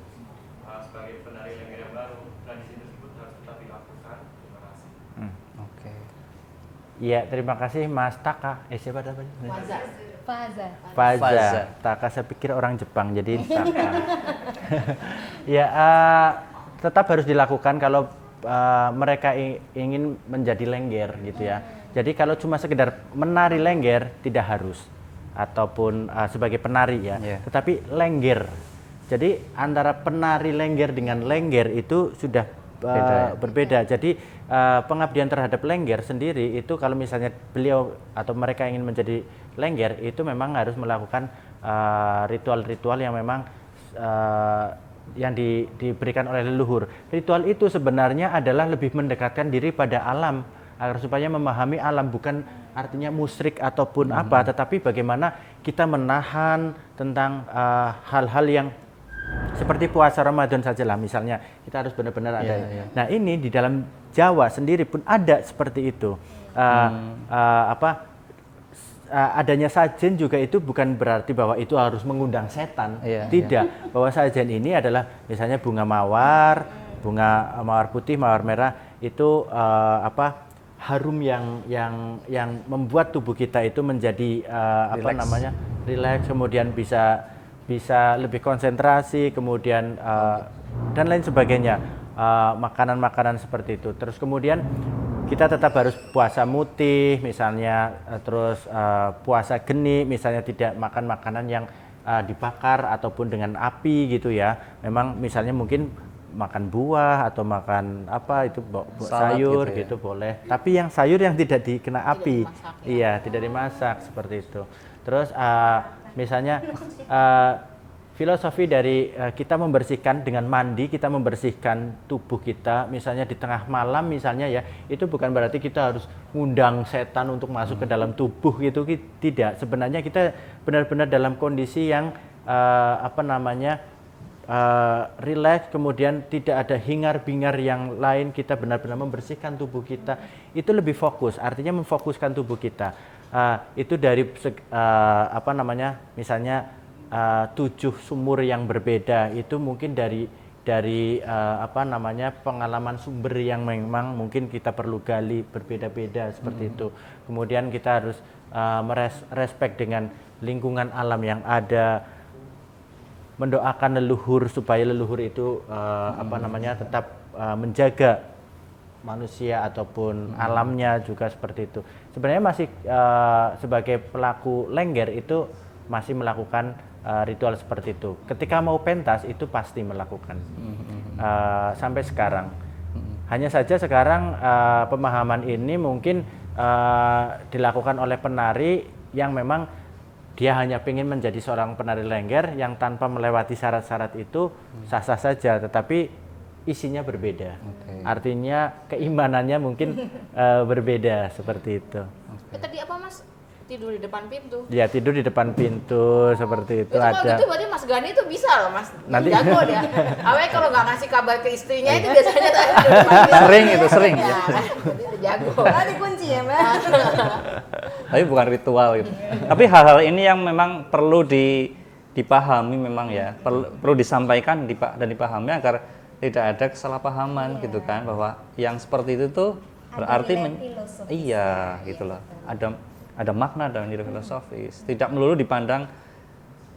Speaker 6: sebagai penari lengger yang baru, tradisi tersebut harus tetap dilakukan? Terima kasih.
Speaker 2: Oke.
Speaker 4: Iya, terima kasih Mas Taka. Siapa namanya?
Speaker 1: Faza.
Speaker 4: Taka, saya pikir orang Jepang, jadi Taka. Ya, tetap harus dilakukan kalau mereka ingin menjadi lengger gitu ya. Jadi kalau cuma sekedar menari lengger tidak harus, ataupun sebagai penari ya. Tetapi lengger. Jadi antara penari lengger dengan lengger itu sudah berbeda. Jadi pengabdian terhadap lengger sendiri itu kalau misalnya beliau atau mereka ingin menjadi lengger itu memang harus melakukan ritual-ritual yang memang yang diberikan oleh leluhur. Ritual itu sebenarnya adalah lebih mendekatkan diri pada alam, agar supaya memahami alam, bukan artinya musyrik ataupun apa, tetapi bagaimana kita menahan tentang hal-hal yang seperti puasa Ramadan sajalah misalnya, kita harus benar-benar ada. Nah ini di dalam Jawa sendiri pun ada seperti itu. Adanya sajen juga itu bukan berarti bahwa itu harus mengundang setan, tidak. Bahwa sajen ini adalah misalnya bunga mawar putih, mawar merah itu harum yang membuat tubuh kita itu menjadi rileks, kemudian bisa lebih konsentrasi, kemudian dan lain sebagainya, makanan-makanan seperti itu. Terus kemudian kita tetap harus puasa mutih misalnya, terus puasa geni misalnya, tidak makan makanan yang dibakar ataupun dengan api gitu ya. Memang misalnya mungkin makan buah atau makan sayur gitu boleh, tapi yang sayur yang tidak dikena api, tidak dimasak seperti itu. Terus misalnya filosofi dari kita membersihkan dengan mandi, kita membersihkan tubuh kita misalnya di tengah malam misalnya ya, itu bukan berarti kita harus ngundang setan untuk masuk ke dalam tubuh gitu, tidak. Sebenarnya kita benar-benar dalam kondisi yang rileks, kemudian tidak ada hingar-bingar yang lain, kita benar-benar membersihkan tubuh kita, itu lebih fokus, artinya memfokuskan tubuh kita. Itu dari misalnya 7 sumur yang berbeda, itu mungkin dari pengalaman sumber yang memang mungkin kita perlu gali berbeda-beda seperti itu. Kemudian kita harus respect dengan lingkungan alam yang ada, mendoakan leluhur supaya leluhur itu tetap menjaga manusia ataupun alamnya juga seperti itu. Sebenarnya masih sebagai pelaku lengger itu masih melakukan ritual seperti itu. Ketika mau pentas itu pasti melakukan sampai sekarang. Hanya saja sekarang pemahaman ini mungkin dilakukan oleh penari yang memang dia hanya ingin menjadi seorang penari lengger yang tanpa melewati syarat-syarat itu sah-sah saja, tetapi isinya berbeda.
Speaker 2: Oke.
Speaker 4: Artinya keimanannya mungkin berbeda seperti itu.
Speaker 3: Tadi apa Mas? Tidur di depan pintu.
Speaker 4: Ya tidur di depan pintu seperti itu
Speaker 3: Kalau
Speaker 4: ada.
Speaker 3: gitu berarti Mas Gani itu bisa loh Mas.
Speaker 4: Nanti-
Speaker 3: Jago dia. Awalnya kalau nggak ngasih kabar ke istrinya itu biasanya tadi di depan pintu.
Speaker 2: Sering itu, sering.
Speaker 3: Ya, jadi udah jago.
Speaker 1: Oh, dikunci ya, Mbak.
Speaker 2: Tapi bukan ritual gitu. Tapi hal-hal ini yang memang perlu dipahami memang ya, perlu disampaikan dan dipahami agar tidak ada kesalahpahaman gitu kan, bahwa yang seperti itu tuh berarti
Speaker 1: nilai filosofis.
Speaker 2: iya gitu loh. Ada makna dan nilai filosofis. Tidak melulu dipandang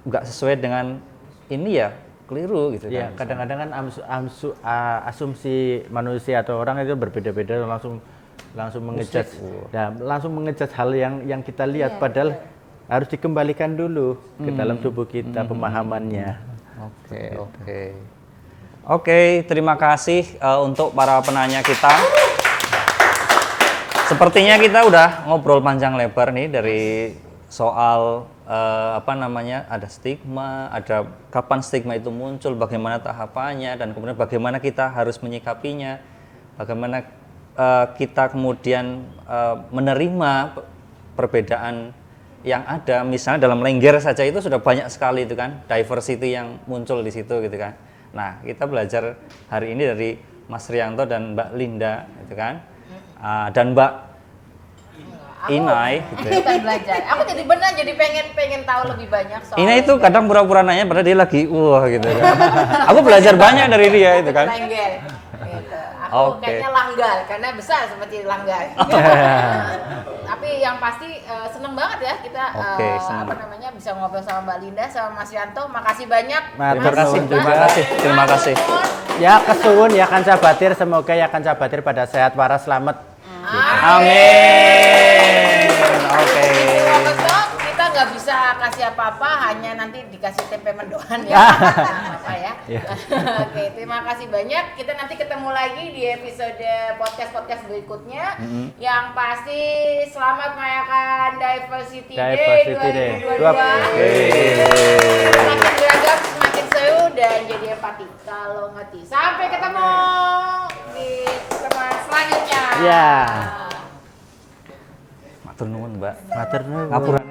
Speaker 2: nggak sesuai dengan ini ya, keliru gitu
Speaker 4: Ya,
Speaker 2: kan.
Speaker 4: kadang-kadang kan asumsi manusia atau orang itu berbeda-beda langsung mengejudge. Nah, langsung mengejudge hal yang kita lihat padahal harus dikembalikan dulu ke dalam tubuh kita pemahamannya.
Speaker 2: Oke, terima kasih untuk para penanya kita. Sepertinya kita udah ngobrol panjang lebar nih dari soal ada stigma, ada kapan stigma itu muncul, bagaimana tahapannya, dan kemudian bagaimana kita harus menyikapinya, bagaimana kita kemudian menerima perbedaan yang ada. Misalnya dalam Lengger saja itu sudah banyak sekali itu kan, diversity yang muncul di situ gitu kan. Nah, kita belajar hari ini dari Mas Rianto dan Mbak Linda gitu kan. Dan Mbak Inai gitu.
Speaker 3: Kita belajar. Aku jadi pengen tahu lebih banyak soal
Speaker 2: Inai itu kadang pura-pura nanya padahal dia lagi wah gitu kan. Aku belajar banyak dari dia itu kan.
Speaker 3: Lengger. Gitu. Aku
Speaker 2: Oke.
Speaker 3: kayaknya langgar karena besar seperti langgar. Tapi yang pasti seneng banget ya kita
Speaker 2: Oke, seneng.
Speaker 3: bisa ngobrol sama Mbak Linda sama Mas Yanto. Makasih banyak.
Speaker 4: Terima kasih
Speaker 3: Mas.
Speaker 4: juga.
Speaker 2: Terima kasih.
Speaker 4: Ya kesuwun ya kan Sabatir, semoga ya kan Sabatir pada sehat waras selamat.
Speaker 2: Amin. Oke.
Speaker 3: Betul, kita nggak bisa kasih apa-apa, hanya nanti dikasih tempe mendoan ya. Apa ya? Oke, terima kasih banyak. Kita nanti ketemu lagi di episode podcast berikutnya. Yang pasti selamat merayakan Diversity Day 2022. Semakin beragam, semakin seru dan jadi empati. Kalau ngerti. Sampai ketemu di teman selanjutnya.
Speaker 4: Ya.
Speaker 2: Matur nuwun, Mbak.
Speaker 4: Matur nuwun.
Speaker 2: Ngapura.